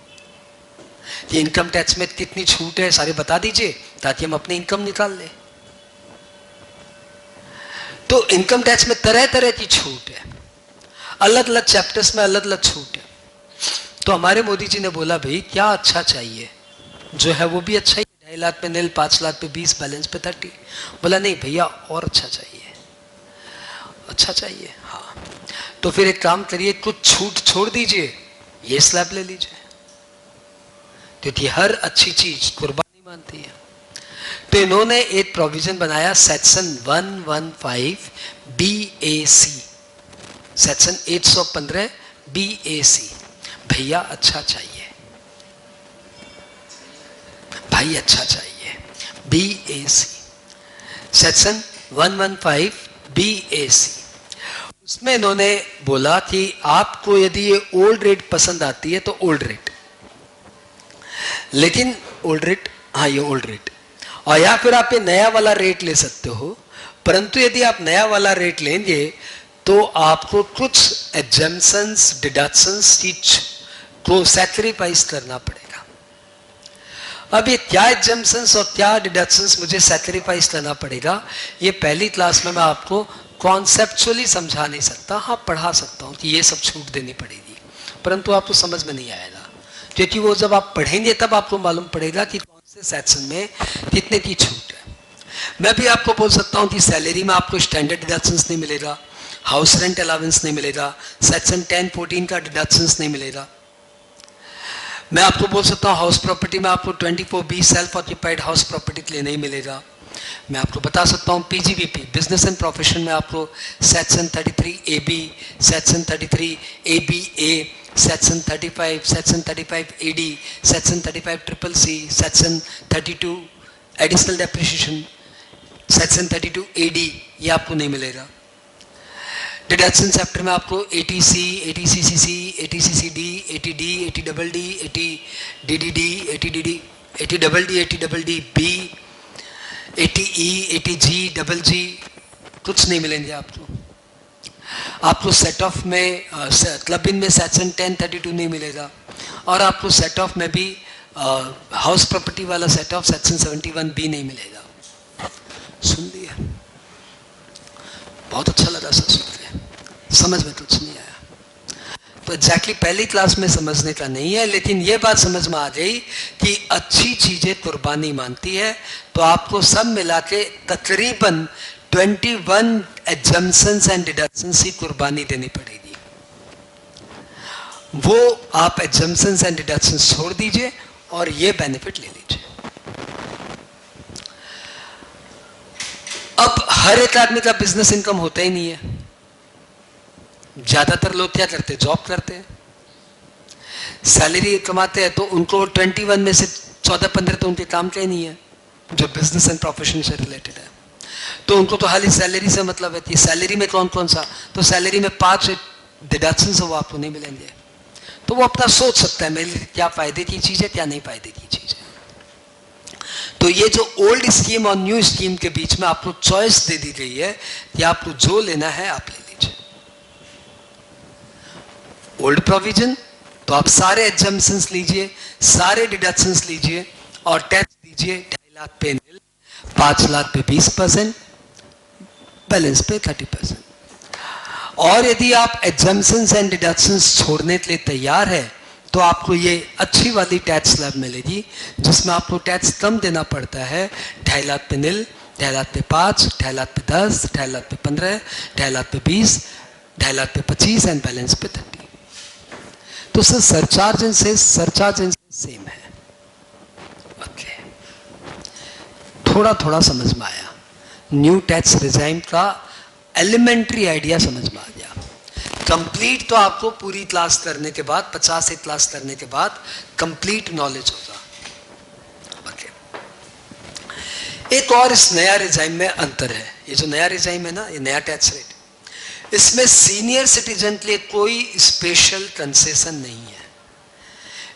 ये इनकम टैक्स में कितनी छूट है सारे बता दीजिए ताकि हम अपनी इनकम निकाल लें। तो इनकम टैक्स में तरह तरह की छूट है, अलग अलग चैप्टर्स में अलग अलग छूट है। तो हमारे मोदी जी ने बोला भाई क्या अच्छा चाहिए, जो है वो भी अच्छा ही, 2.5 लाख पे नील, 5 लाख पे 20, बैलेंस पे 30। बोला नहीं भैया और अच्छा चाहिए, अच्छा चाहिए, हाँ। तो फिर एक काम करिए, कुछ छूट छोड़ दीजिए, ये स्लैब ले लीजिए, क्योंकि हर अच्छी चीज कुर्बानी मानती है। तो इन्होंने एक प्रोविजन बनाया सेक्शन 115 BAC, सेक्शन 815 BAC, भैया अच्छा चाहिए, भाई अच्छा चाहिए, BAC, सेक्शन 115 BAC। उसमें इन्होंने बोला कि आपको यदि ये ओल्ड रेट पसंद आती है तो ओल्ड रेट, लेकिन ओल्ड रेट, हाँ ये ओल्ड रेट, और या फिर आप ये नया वाला रेट ले सकते हो, परंतु यदि आप नया वाला रेट लेंगे तो आपको कुछ एग्जेम्पशंस, डिडक्शंस को सैक्रिफाइस करना पड़ेगा। अब ये क्या एग्जेम्पशंस और क्या डिडक्शंस मुझे सैक्रिफाइस करना पड़ेगा, ये पहली क्लास में मैं आपको कॉन्सेप्चुअली समझा नहीं सकता। हाँ पढ़ा सकता हूँ कि ये सब छूट देनी पड़ेगी, परंतु आपको समझ में नहीं आएगा, क्योंकि वो जब आप पढ़ेंगे तब आपको मालूम पड़ेगा कि कौन से सेक्शन में कितने की छूट है। मैं भी आपको बोल सकता हूं कि सैलरी में आपको स्टैंडर्ड डिडक्शंस नहीं मिलेगा, हाउस रेंट अलाउंस नहीं मिलेगा, सेक्शन 10-14 का डिडक्शंस नहीं मिलेगा। मैं आपको बोल सकता हूं हाउस प्रॉपर्टी में आपको 24B self occupied house property के लिए नहीं मिलेगा। मैं आपको बता सकता हूं PGBP बिजनेस एंड प्रोफेशन में आपको section 33AB, section 33ABA, section 35, section 35AD, section 35CCC, section 32 additional depreciation, section 32AD, ये आपको नहीं मिलेगा। डिडक्शन चैप्टर में आपको ATC, ATCCC, ATCCD, ATD, ATDD, ATDDD, ATDD, ATDD, ATDDB, ATE, ATG, GG, कुछ नहीं मिलेंगे आपको। आपको सेट ऑफ में क्लब इन में सेक्शन 1032 नहीं मिलेगा, और आपको सेट ऑफ में भी हाउस प्रॉपर्टी वाला सेट ऑफ सेक्शन 71B नहीं मिलेगा। सुन लिया? बहुत अच्छा लगा सर सुन के, समझ में कुछ नहीं आया। तो एग्जैक्टली पहली क्लास में समझने का नहीं है, लेकिन ये बात समझ में आ गई कि अच्छी चीजें कुर्बानी मानती है। तो आपको सब मिला के तकरीबन 21 एग्जम्पशंस एंड डिडक्शंस की कुर्बानी देनी पड़ेगी। वो आप एग्जम्पशंस एंड डिडक्शंस छोड़ दीजिए और ये बेनिफिट ले लीजिए। अब हर एक आदमी का बिजनेस इनकम होता ही नहीं है। ज्यादातर लोग क्या करते हैं? जॉब करते हैं। सैलरी कमाते हैं तो उनको 21 में से 14-15 तो उनके काम के नहीं है, जो बिजनेस एंड प्रोफेशन से रिलेटेड है, तो उनको तो खाली सैलरी से मतलब है। सैलरी में कौन कौन सा, तो सैलरी में 5 डिडक्शन वो आपको नहीं मिलेंगे। तो वो अपना सोच सकता है मेरे लिए क्या फायदे की चीज है, क्या नहीं फायदे की चीज है। तो ये जो ओल्ड स्कीम और न्यू स्कीम के बीच में आपको चॉइस दे दी गई है कि आपको जो लेना है आप ले लीजिए। ओल्ड प्रोविजन तो आप सारे एग्जम्पशंस लीजिए, सारे डिडक्शंस लीजिए और टैक्स दीजिए। 2.5 लाख पे नील, 5 लाख पे 20%, बैलेंस पे 30%। और यदि आप एग्जम्पशंस एंड डिडक्शंस छोड़ने के लिए तैयार है तो आपको ये अच्छी वाली टैक्स स्लैब मिलेगी जिसमें आपको टैक्स कम देना पड़ता है। 2.5 लाख पे नील, 2.5 लाख पे 5, 2.5 लाख पे 10, 2.5 लाख पे 15, 2.5 लाख पे 20, 2.5 लाख पे 25 एंड बैलेंस पे 30। तो सर सरचार्ज सेम है। ओके, थोड़ा थोड़ा समझ में आया, न्यू टैक्स रिजाइम का एलिमेंट्री आइडिया समझ में आ गया। कंप्लीट तो आपको पूरी क्लास करने के बाद, 50 क्लास करने के बाद कंप्लीट नॉलेज होगा। ओके, एक और इस नया रिजाइम में अंतर है। ये जो नया रिजाइम है ना, ये नया टैक्स रेट, इसमें सीनियर सिटीजन के लिए कोई स्पेशल कंसेशन नहीं है।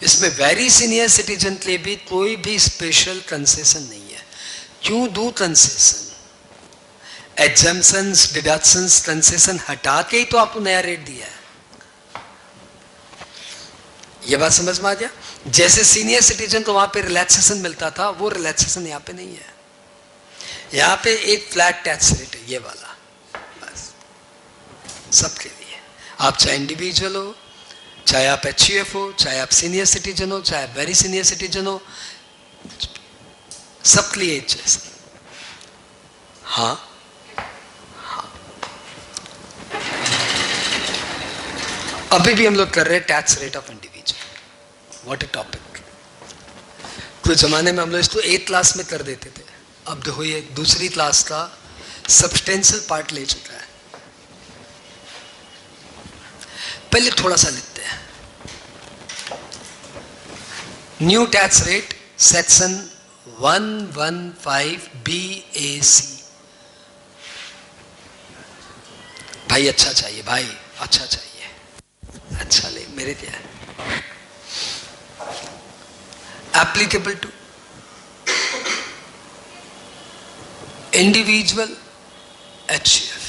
इसमें वेरी सीनियर सिटीजन के लिए भी कोई भी स्पेशल कंसेशन नहीं है। क्यों दूं कंसेशन? एग्जम्पशंस, डिडक्शंस, कंसेशन हटा के ही तो आपको नया रेट दिया है। यह बात समझ में आ गया? जैसे सीनियर सिटीजन को वहां पे रिलैक्सेशन मिलता था, वो रिलैक्सेशन यहां पे नहीं है। यहां पे एक फ्लैट टैक्स रेट है, ये वाला, बस सबके लिए। आप चाहे इंडिविजुअल हो, चाहे आप एचयूएफ हो, चाहे आप सीनियर सिटीजन हो, चाहे आप वेरी सीनियर सिटीजन हो, सबके लिए एक जैसा। हाँ, अभी भी हम लोग कर रहे हैं tax rate of individual. What A topic. कुछ जमाने में हम लोग इसको 8th क्लास में कर देते थे, अब देखो ये दूसरी क्लास का सब्सटेंशियल पार्ट ले चुका है। पहले थोड़ा सा लिखते हैं। New tax rate section 115 BAC। भाई अच्छा चाहिए, भाई अच्छा चाहिए, अच्छा ले, मेरे क्या है। Applicable to individual HUF.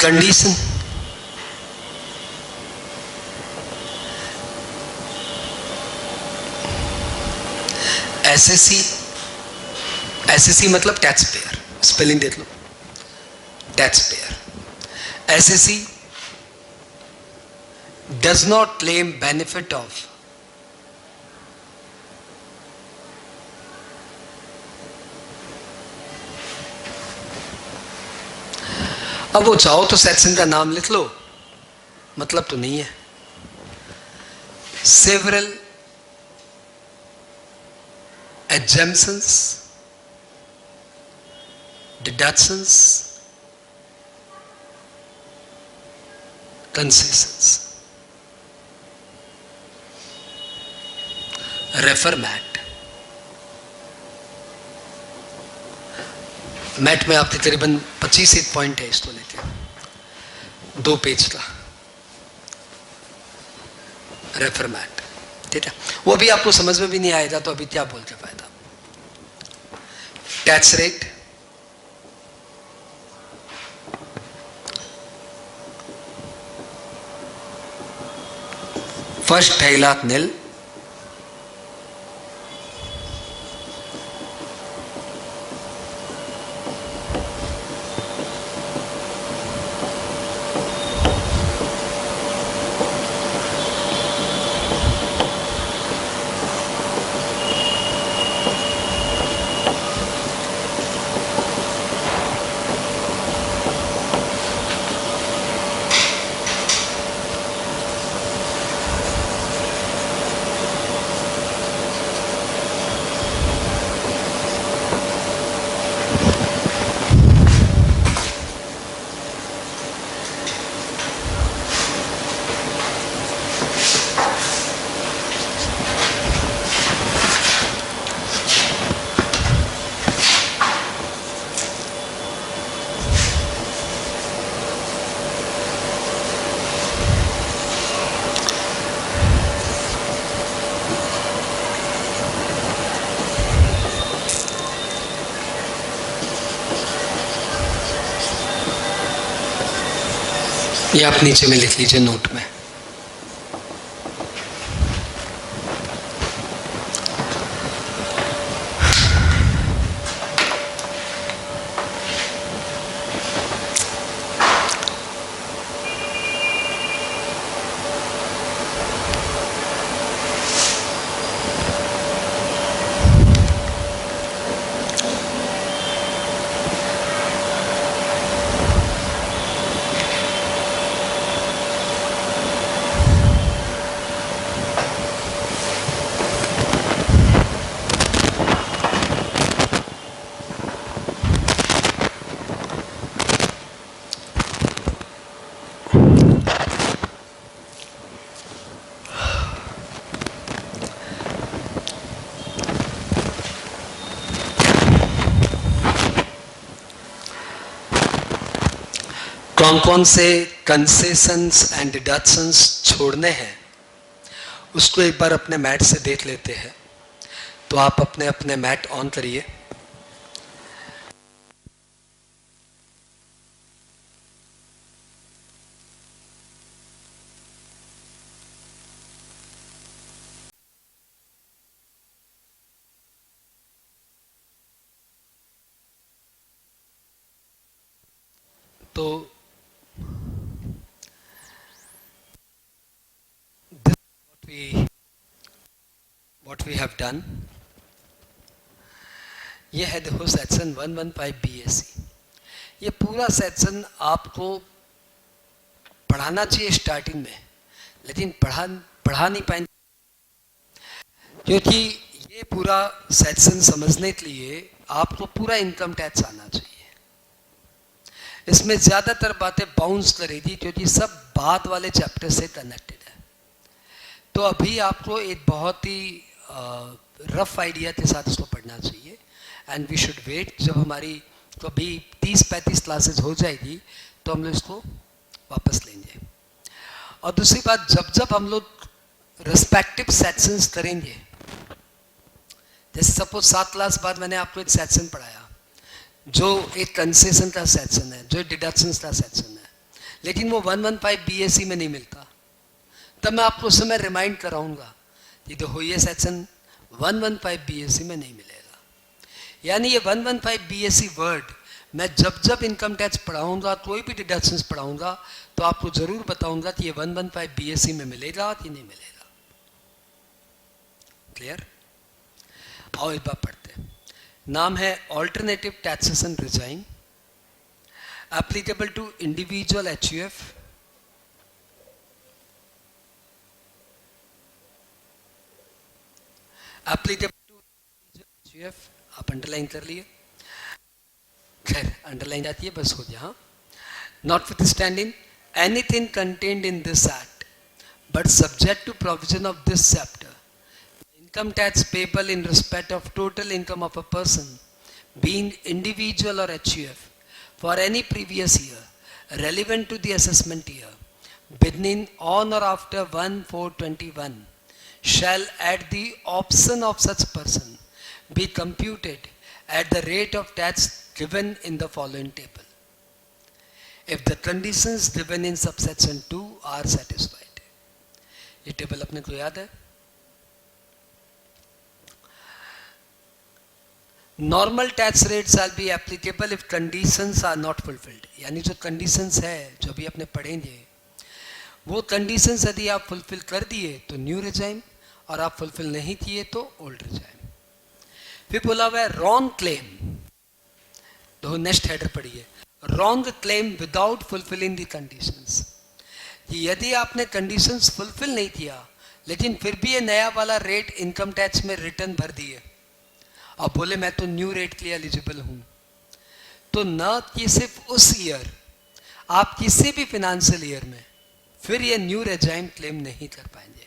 Condition, SSC मतलब टैक्स पेयर, स्पेलिंग देख लो, tax payer. SSC does not claim benefit of अब वो चाहो तो सेक्शन का नाम लिख लो, मतलब तो नहीं है। Several exemptions, deductions, concessions. Refer MAT. MAT में आपके करीबन 25 एक पॉइंट है, इसको लेके 2 पेज का रेफर मैट। ठीक है, वो भी आपको समझ में भी नहीं आएगा तो अभी क्या बोल के फायदा। टैक्स रेट, फर्स्ट 2.5 लाख नील, ये आप नीचे में लिख लीजिए नोट में। कौन कौन से कंसेशंस एंड डिडक्शंस छोड़ने हैं उसको एक बार अपने मैट से देख लेते हैं। तो आप अपने अपने मैट ऑन करिए। तो what we have done, ये है देखो सेक्शन 115 BAC। ये पूरा सेक्शन आपको पढ़ाना चाहिए स्टार्टिंग में, लेकिन पढ़ा नहीं पाएंगे, क्योंकि ये पूरा सेक्शन समझने के लिए आपको पूरा इनकम टैक्स आना चाहिए। इसमें ज़्यादातर बातें बाउंस करेगी क्योंकि सब बाद वाले चैप्टर से कनेक्टेड है। तो अभी आपको एक बहुत ही रफ आइडिया के साथ इसको पढ़ना चाहिए एंड वी शुड वेट। जब हमारी तो अभी 30-35 क्लासेज हो जाएगी तो हम लोग इसको वापस लेंगे। और दूसरी बात, जब जब हम लोग रिस्पेक्टिव सेक्शंस करेंगे, जैसे सपोज 7 क्लास बाद मैंने आपको एक सेक्शन पढ़ाया जो एक कंसेशन का सेक्शन है, जो एक डिडक्शंस का सेक्शन है, लेकिन वो 115 BAC में नहीं मिलता, तब मैं आपको उस समय रिमाइंड कराऊंगा कि देखो ये सेक्शन 115 BAC में नहीं मिलेगा। यानी ये 115 BAC वर्ड मैं जब जब इनकम टैक्स पढ़ाऊंगा, कोई भी डिडक्शंस पढ़ाऊंगा, तो आपको जरूर बताऊंगा कि ये 115 BAC में मिलेगा कि नहीं मिलेगा। क्लियर? आओ एक बार पढ़ते हैं। नाम है alternative taxation regime, applicable to individual HUF, applicable to HUF। आप अंडरलाइन कर लिए, खैर अंडरलाइन जाती है, बस हो गया। Notwithstanding anything contained in this act but subject to provision of this chapter, income tax payable in respect of total income of a person being individual or HUF for any previous year relevant to the assessment year beginning on or after 1/4/21 shall at the option of such person be computed at the rate of tax given in the following table if the conditions given in subsection 2 are satisfied। ये table अपने को याद है। Normal tax rate shall be applicable if conditions are not fulfilled. यानी जो conditions है जो भी अपने पढ़ेंगे, वो कंडीशंस यदि आप फुलफिल कर दिए तो न्यू रिजाइम, और आप फुलफिल नहीं किए तो ओल्ड रिजाइम। फिर बोला हुआ है रॉन्ग क्लेम, तो नेक्स्ट हेडर पढ़िए, wrong claim without fulfilling the conditions. यदि आपने कंडीशंस फुलफिल नहीं किया लेकिन फिर भी ये नया वाला रेट इनकम टैक्स में रिटर्न भर दिए और बोले मैं तो न्यू रेट के लिए एलिजिबल हूं, तो न कि सिर्फ उस ईयर, आप किसी भी फिनेंशियल ईयर में फिर ये न्यू रेजाइम क्लेम नहीं कर पाएंगे।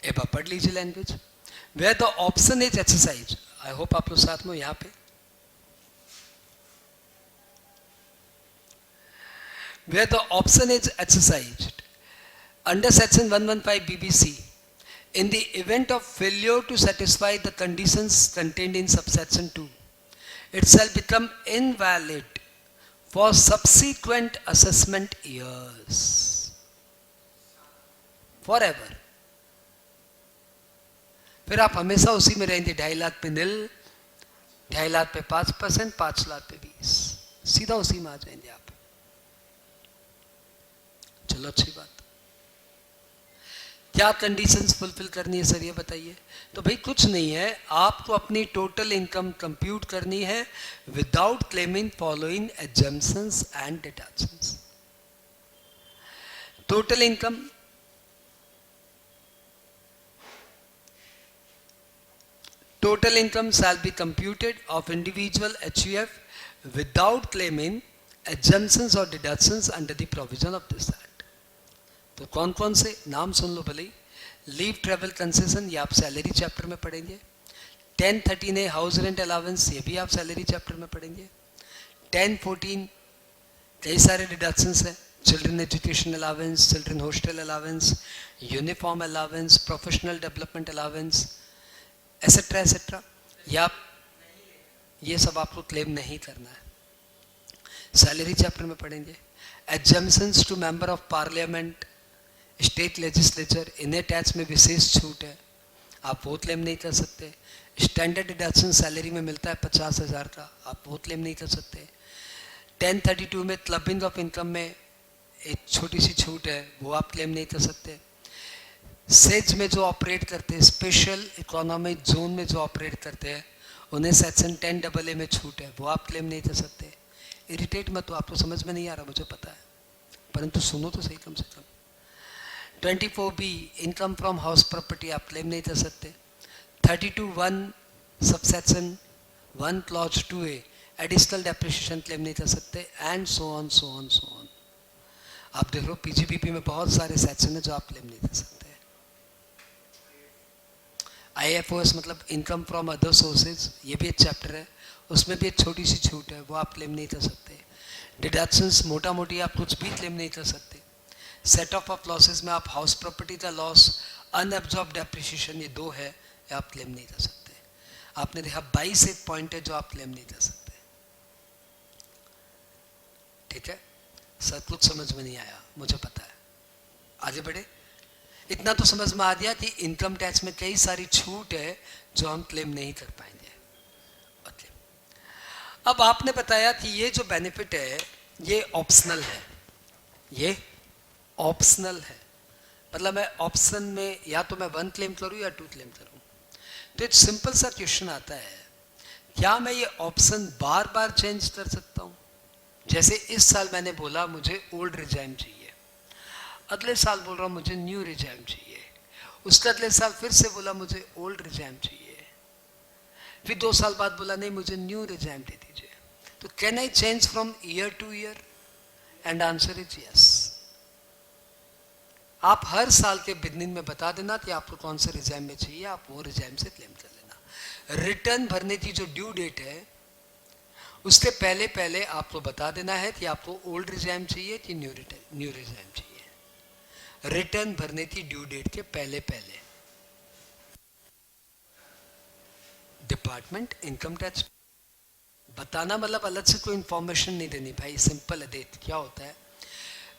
एक बार पढ़ लीजिए language. Where the option is exercise, I hope आप लोग साथ में यहां पे, where the option is exercised under section 115 BBC in the event of failure to satisfy the conditions contained in subsection 2, it shall become invalid for subsequent assessment years. Forever. फिर आप हमेशा उसी में रहेंगे, 2.5 लाख पे निल, 2.5 लाख पे 5%, 5 लाख पे 20, सीधा उसी में आ जाएंगे आप। चलो अच्छी बात। क्या कंडीशंस फुलफिल करनी है सर, ये बताइए। तो भाई कुछ नहीं है, आपको अपनी टोटल इनकम कंप्यूट करनी है without claiming following assumptions and deductions. Total income shall be computed of individual HUF without claiming exemptions or deductions under the provision of this act. तो कौन कौन से नाम सुन लो भले। लीव ट्रेवल कंसेशन, ये आप सैलरी चैप्टर में पढ़ेंगे। 1013A हाउस रेंट अलावेंस, ये भी आप सैलरी चैप्टर में पढ़ेंगे। 1014 कई सारे डिडक्शंस हैं, children education allowance, children hostel allowance, uniform allowance, professional development allowance, etcetera etcetera. ये सब आपको क्लेम नहीं करना है, सैलरी चैप्टर में पढ़ेंगे। Exemptions to member of parliament, state legislature, इन्हें टैक्स में विशेष छूट है, आप वो क्लेम नहीं कर सकते। स्टैंडर्ड डिडक्शन सैलरी में मिलता है 50,000 का, आप वो क्लेम नहीं कर सकते। 1032 में क्लबिंग ऑफ इनकम में एक छोटी सी छूट है, वो आप क्लेम नहीं कर सकते। सेज में जो ऑपरेट करते हैं, स्पेशल इकोनॉमिक जोन में जो ऑपरेट करते हैं, उन्हें सेक्शन 10AA में छूट है, वो आप क्लेम नहीं कर सकते। इरिटेट मत, तो आपको समझ में नहीं आ रहा मुझे पता है, परंतु सुनो तो सही कम से कम। 24B income from house property आप क्लेम नहीं कर सकते। 32(1) subsection 1 clause 2A additional depreciation claim नहीं कर सकते, and so on so on so on. आप देख लो PGBP में बहुत सारे सेक्शन है जो आप क्लेम नहीं कर सकते। IFOS मतलब इनकम फ्रॉम अदर सोर्सेज, ये भी एक चैप्टर है, उसमें भी एक छोटी सी छूट है, वो आप क्लेम नहीं कर सकते। डिडक्शंस मोटा मोटी आप कुछ भी क्लेम नहीं कर सकते। सेट ऑफ लॉसेस में आप हाउस प्रॉपर्टी का लॉस, अनएब्जॉर्ब डेप्रिसिएशन, ये 2 है, ये आप क्लेम नहीं कर सकते। आपने देखा 22 एक पॉइंट है जो आप क्लेम नहीं कर सकते। ठीक है सर, कुछ समझ में नहीं आया मुझे पता है, आगे बढ़े। इतना तो समझ में आ गया कि इनकम टैक्स में कई सारी छूट है जो हम क्लेम नहीं कर पाएंगे। ओके, अब आपने बताया कि ये जो बेनिफिट है ये ऑप्शनल है, ये ऑप्शनल है, मतलब मैं ऑप्शन में या तो मैं 1 क्लेम करूं या 2 क्लेम करूं। तो एक सिंपल सा क्वेश्चन आता है, क्या मैं ये ऑप्शन बार बार चेंज कर सकता हूं? जैसे इस साल मैंने बोला मुझे ओल्ड रिजाइम चाहिए, अगले साल बोल रहा हूँ मुझे न्यू रिजाइम चाहिए, उसके अगले साल फिर से बोला मुझे ओल्ड रिजाइम चाहिए, फिर 2 साल बाद बोला नहीं मुझे न्यू रिजाइम दे दीजिए। तो can I change from year to year? And answer is yes. आप हर साल के बिगनिंग में बता देना कि आपको कौन से रिजाइम में चाहिए, आप वो रिजाइम से क्लेम कर लेना। रिटर्न भरने की जो ड्यू डेट है उसके पहले पहले आपको बता देना है कि आपको ओल्ड रिजाइम चाहिए कि न्यू रिजाइम चाहिए। रिटर्न भरने की ड्यू डेट के पहले पहले डिपार्टमेंट इनकम टैक्स बताना, मतलब अलग से कोई इंफॉर्मेशन नहीं देनी भाई, सिंपल है। देख क्या होता है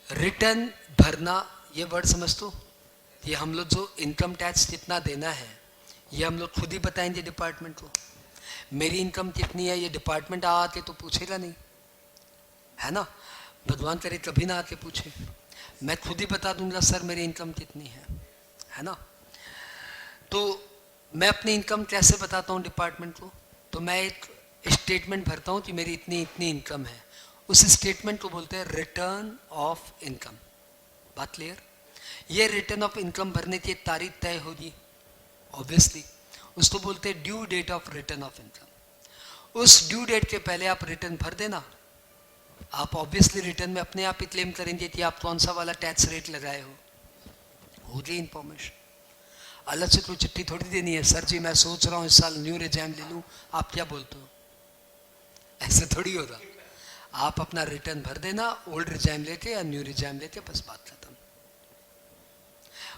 रिटर्न भरना, ये वर्ड समझ तो, ये हम लोग जो इनकम टैक्स कितना देना है ये हम लोग खुद ही बताएंगे डिपार्टमेंट को। मेरी इनकम कितनी है ये डिपार्टमेंट आके तो पूछेगा नहीं, है ना, भगवान करे कभी ना आके पूछे, मैं खुद ही बता दूंगा सर मेरी इनकम कितनी है ना। तो मैं अपनी इनकम कैसे बताता हूँ डिपार्टमेंट को? तो मैं एक स्टेटमेंट भरता हूँ कि मेरी इतनी इतनी इनकम है, उस स्टेटमेंट को बोलते हैं रिटर्न ऑफ इनकम। बात क्लियर? ये रिटर्न ऑफ इनकम भरने की एक तारीख तय होगी ऑब्वियसली, उसको बोलते हैं due date of return of income. उस ड्यू डेट के पहले आप रिटर्न भर देना, आप ऑब्वियसली रिटर्न में अपने आप ही क्लेम करेंगे कि आप कौन सा वाला टैक्स रेट लगाए हो गई इंफॉर्मेशन। अलग से कोई चिट्ठी थोड़ी देनी है, सर जी मैं सोच रहा हूँ इस साल न्यू रिजाइम ले लूँ, आप क्या बोलते हो? ऐसे थोड़ी होगा। आप अपना रिटर्न भर देना, ओल्ड रिजाइम लेके या न्यू रिजाइम लेके, बस बात खत्म।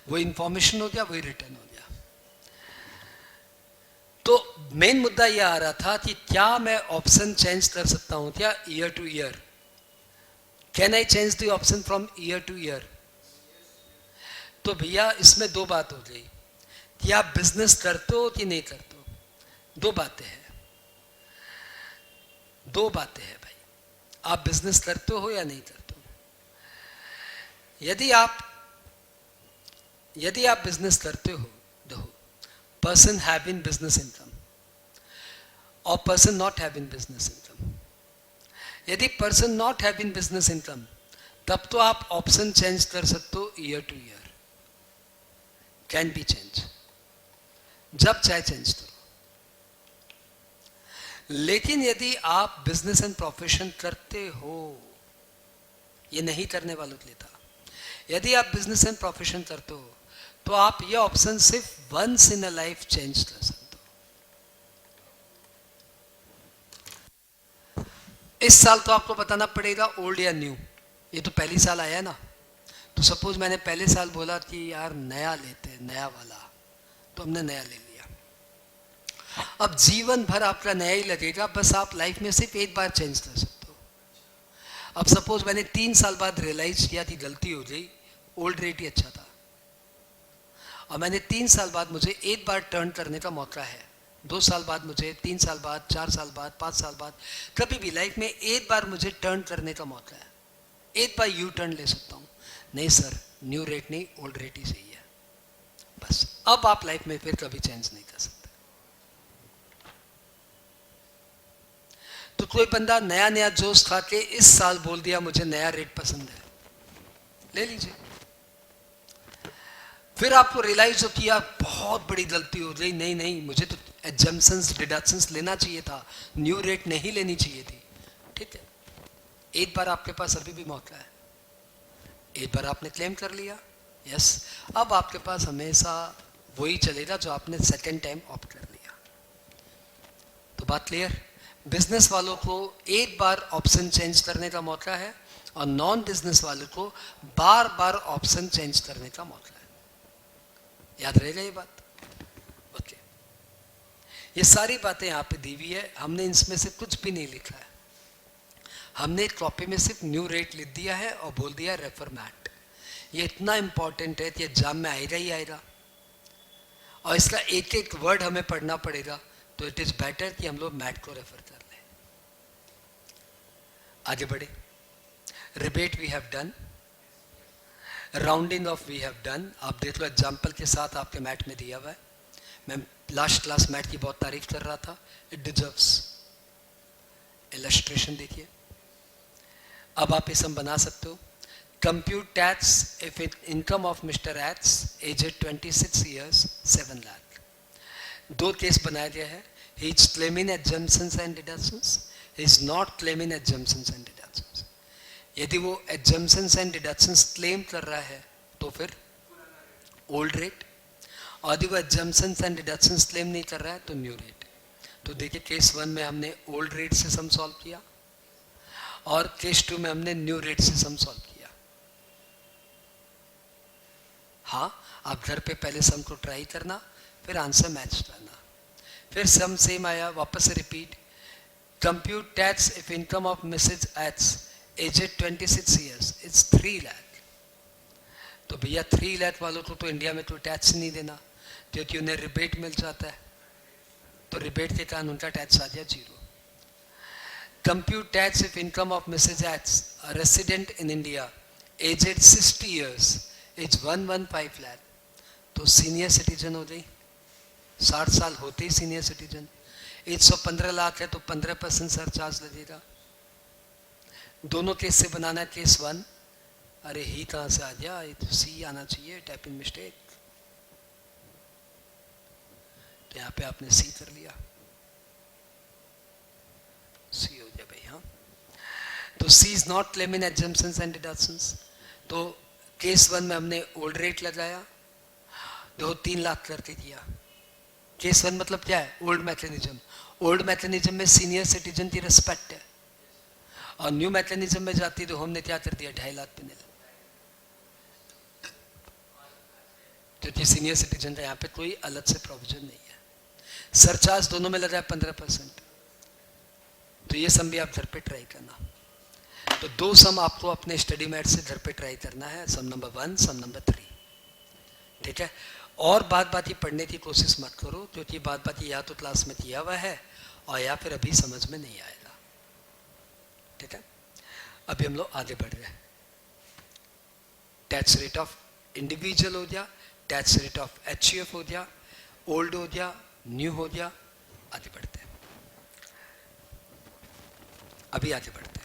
वो इंफॉर्मेशन हो गया, वही रिटर्न हो गया। तो मेन मुद्दा यह आ रहा था कि क्या मैं ऑप्शन चेंज कर सकता हूं क्या year to year? Can I change the option from year to year? तो भैया इसमें दो बात हो गई कि आप बिजनेस करते हो कि नहीं करते हो। दो बातें हैं, दो बातें हैं भाई। आप बिजनेस करते हो या नहीं करते हो? यदि आप बिजनेस करते हो, देखो, पर्सन हैविंग बिजनेस इनकम और person not having business income. यदि person not having business income, तब तो आप ऑप्शन चेंज कर सकते हो year to year, can be change, जब चाहे चेंज करो। लेकिन यदि आप बिजनेस एंड प्रोफेशन करते हो, ये नहीं करने वालों के लिए था, यदि आप बिजनेस एंड प्रोफेशन करते हो तो आप ये ऑप्शन सिर्फ once in a life change कर सकते हो। इस साल तो आपको बताना पड़ेगा ओल्ड या न्यू। ये तो पहली साल आया ना, तो सपोज मैंने पहले साल बोला कि यार नया लेते हैं, नया वाला, तो हमने नया ले लिया। अब जीवन भर आपका नया ही लगेगा, बस आप लाइफ में सिर्फ एक बार चेंज कर सकते हो। अब सपोज मैंने 3 साल बाद रियलाइज किया कि गलती हो गई, ओल्ड रेट ही अच्छा था, और मैंने 3 साल बाद मुझे एक बार टर्न करने का मौका है, 2 साल बाद मुझे, 3 साल बाद, 4 साल बाद, 5 साल बाद, कभी भी लाइफ में एक बार मुझे टर्न करने का मौका है, एक बार यू टर्न ले सकता हूँ। नहीं सर, न्यू रेट नहीं, ओल्ड रेट ही सही है, बस। अब आप लाइफ में फिर कभी चेंज नहीं कर सकते। तो कोई बंदा नया नया जोश खा के इस साल बोल दिया मुझे नया रेट पसंद है, ले लीजिए। फिर आपको रियलाइज हो किया बहुत बड़ी गलती हो गई, नहीं नहीं, मुझे तो एग्जम्पशंस डिडक्शंस लेना चाहिए था, न्यू रेट नहीं लेनी चाहिए थी। ठीक है, एक बार आपके पास अभी भी मौका है, एक बार आपने क्लेम कर लिया, यस, अब आपके पास हमेशा वही चलेगा जो आपने सेकेंड टाइम ऑप्ट कर लिया। तो बात क्लियर? बिजनेस वालों को एक बार ऑप्शन चेंज करने का मौका है और नॉन बिजनेस वालों को बार बार ऑप्शन चेंज करने का मौका है। याद रहेगा ये बात? ओके, ये सारी बातें यहाँ पे दी हुई है, हमने इसमें से कुछ भी नहीं लिखा है। हमने एक कॉपी में सिर्फ न्यू रेट लिख दिया है और बोल दिया रेफर मैट। ये इतना इंपॉर्टेंट है कि एग्जाम में आएगा ही आएगा, और इसका एक एक वर्ड हमें पढ़ना पड़ेगा, तो इट इज बेटर कि हम लोग मैट को रेफर कर लें। आगे बढ़े। Rebate we have done, rounding off we have done. आप देख लो एग्जाम्पल के साथ आपके मैट में दिया हुआ है। मैं लास्ट क्लास मैट की बहुत तारीफ कर रहा था, इट डिजर्व्स। इलस्ट्रेशन देखिए, अब आप इसे बना सकते हो। Compute tax if income of mister X aged 26 years 7 lakh. दो केस बनाया गया है, he is claiming exemptions and deductions, he is not claiming exemptions and deductions. यदि वो एग्जम्पशंस एंड डिडक्शंस क्लेम कर रहा है तो फिर ओल्ड रेट, और यदि वो एग्जम्पशंस एंड डिडक्शंस क्लेम नहीं कर रहा है तो न्यू रेट। तो देखिए केस 1 में हमने ओल्ड रेट से सम सॉल्व किया और केस 2 में हमने न्यू रेट से सम सॉल्व किया। हाँ, आप घर पे पहले सम को ट्राई करना, फिर आंसर मैच करना। फिर सम सेम आया, वापस से repeat. Compute tax if income of missus X aged 26 years it's 3 lakh. तो भैया 3 लाख वालों को तो इंडिया में कोई टैक्स नहीं देना, क्योंकि उन्हें रिबेट मिल जाता है, तो रिबेट के कारण उनका टैक्स आ गया 0। Compute tax if income of missus X resident in India aged 60 years is 115 lakh. तो सीनियर सिटीजन हो गई, 60 साल होते ही सीनियर सिटीजन। 115 लाख है तो 15% सरचार्ज लगेगा। दोनों केस से बनाना है केस 1। अरे ही कहाँ से आ गया, ये तो सी आना चाहिए, टाइपिंग मिस्टेक। तो यहाँ पे आपने सी कर लिया, सी हो गया भाई। हाँ, तो she is not claiming exemptions and deductions. तो केस 1 में हमने ओल्ड रेट लगाया, जो 3 लाख करके किया। केस 1 मतलब क्या है? Old mechanism. ओल्ड मैकेनिज्म में सीनियर सिटीजन की रिस्पेक्ट है, और न्यू मैकेनिज्म में जाती तो हमने क्या कर दिया, 2.5 लाख पे, क्योंकि सीनियर सिटीजन का यहाँ पे कोई अलग से प्रोविजन नहीं है। सरचार्ज दोनों में लगा है 15%। तो ये सम भी आप घर पे ट्राई करना। तो 2 सम आपको अपने स्टडी मैट से घर पे ट्राई करना है, सम नंबर 1, सम नंबर 3, ठीक है। और बात ही पढ़ने की कोशिश मत करो, क्योंकि बात या तो क्लास में किया हुआ है और या फिर अभी समझ में नहीं आएगा, ठीक है। अभी हम लोग आगे बढ़ रहे हैं। टैक्स रेट ऑफ इंडिविजुअल हो गया, टैक्स रेट ऑफ एचयूएफ हो गया, ओल्ड हो गया, न्यू हो गया, आगे बढ़ते हैं। अभी आगे बढ़ते हैं।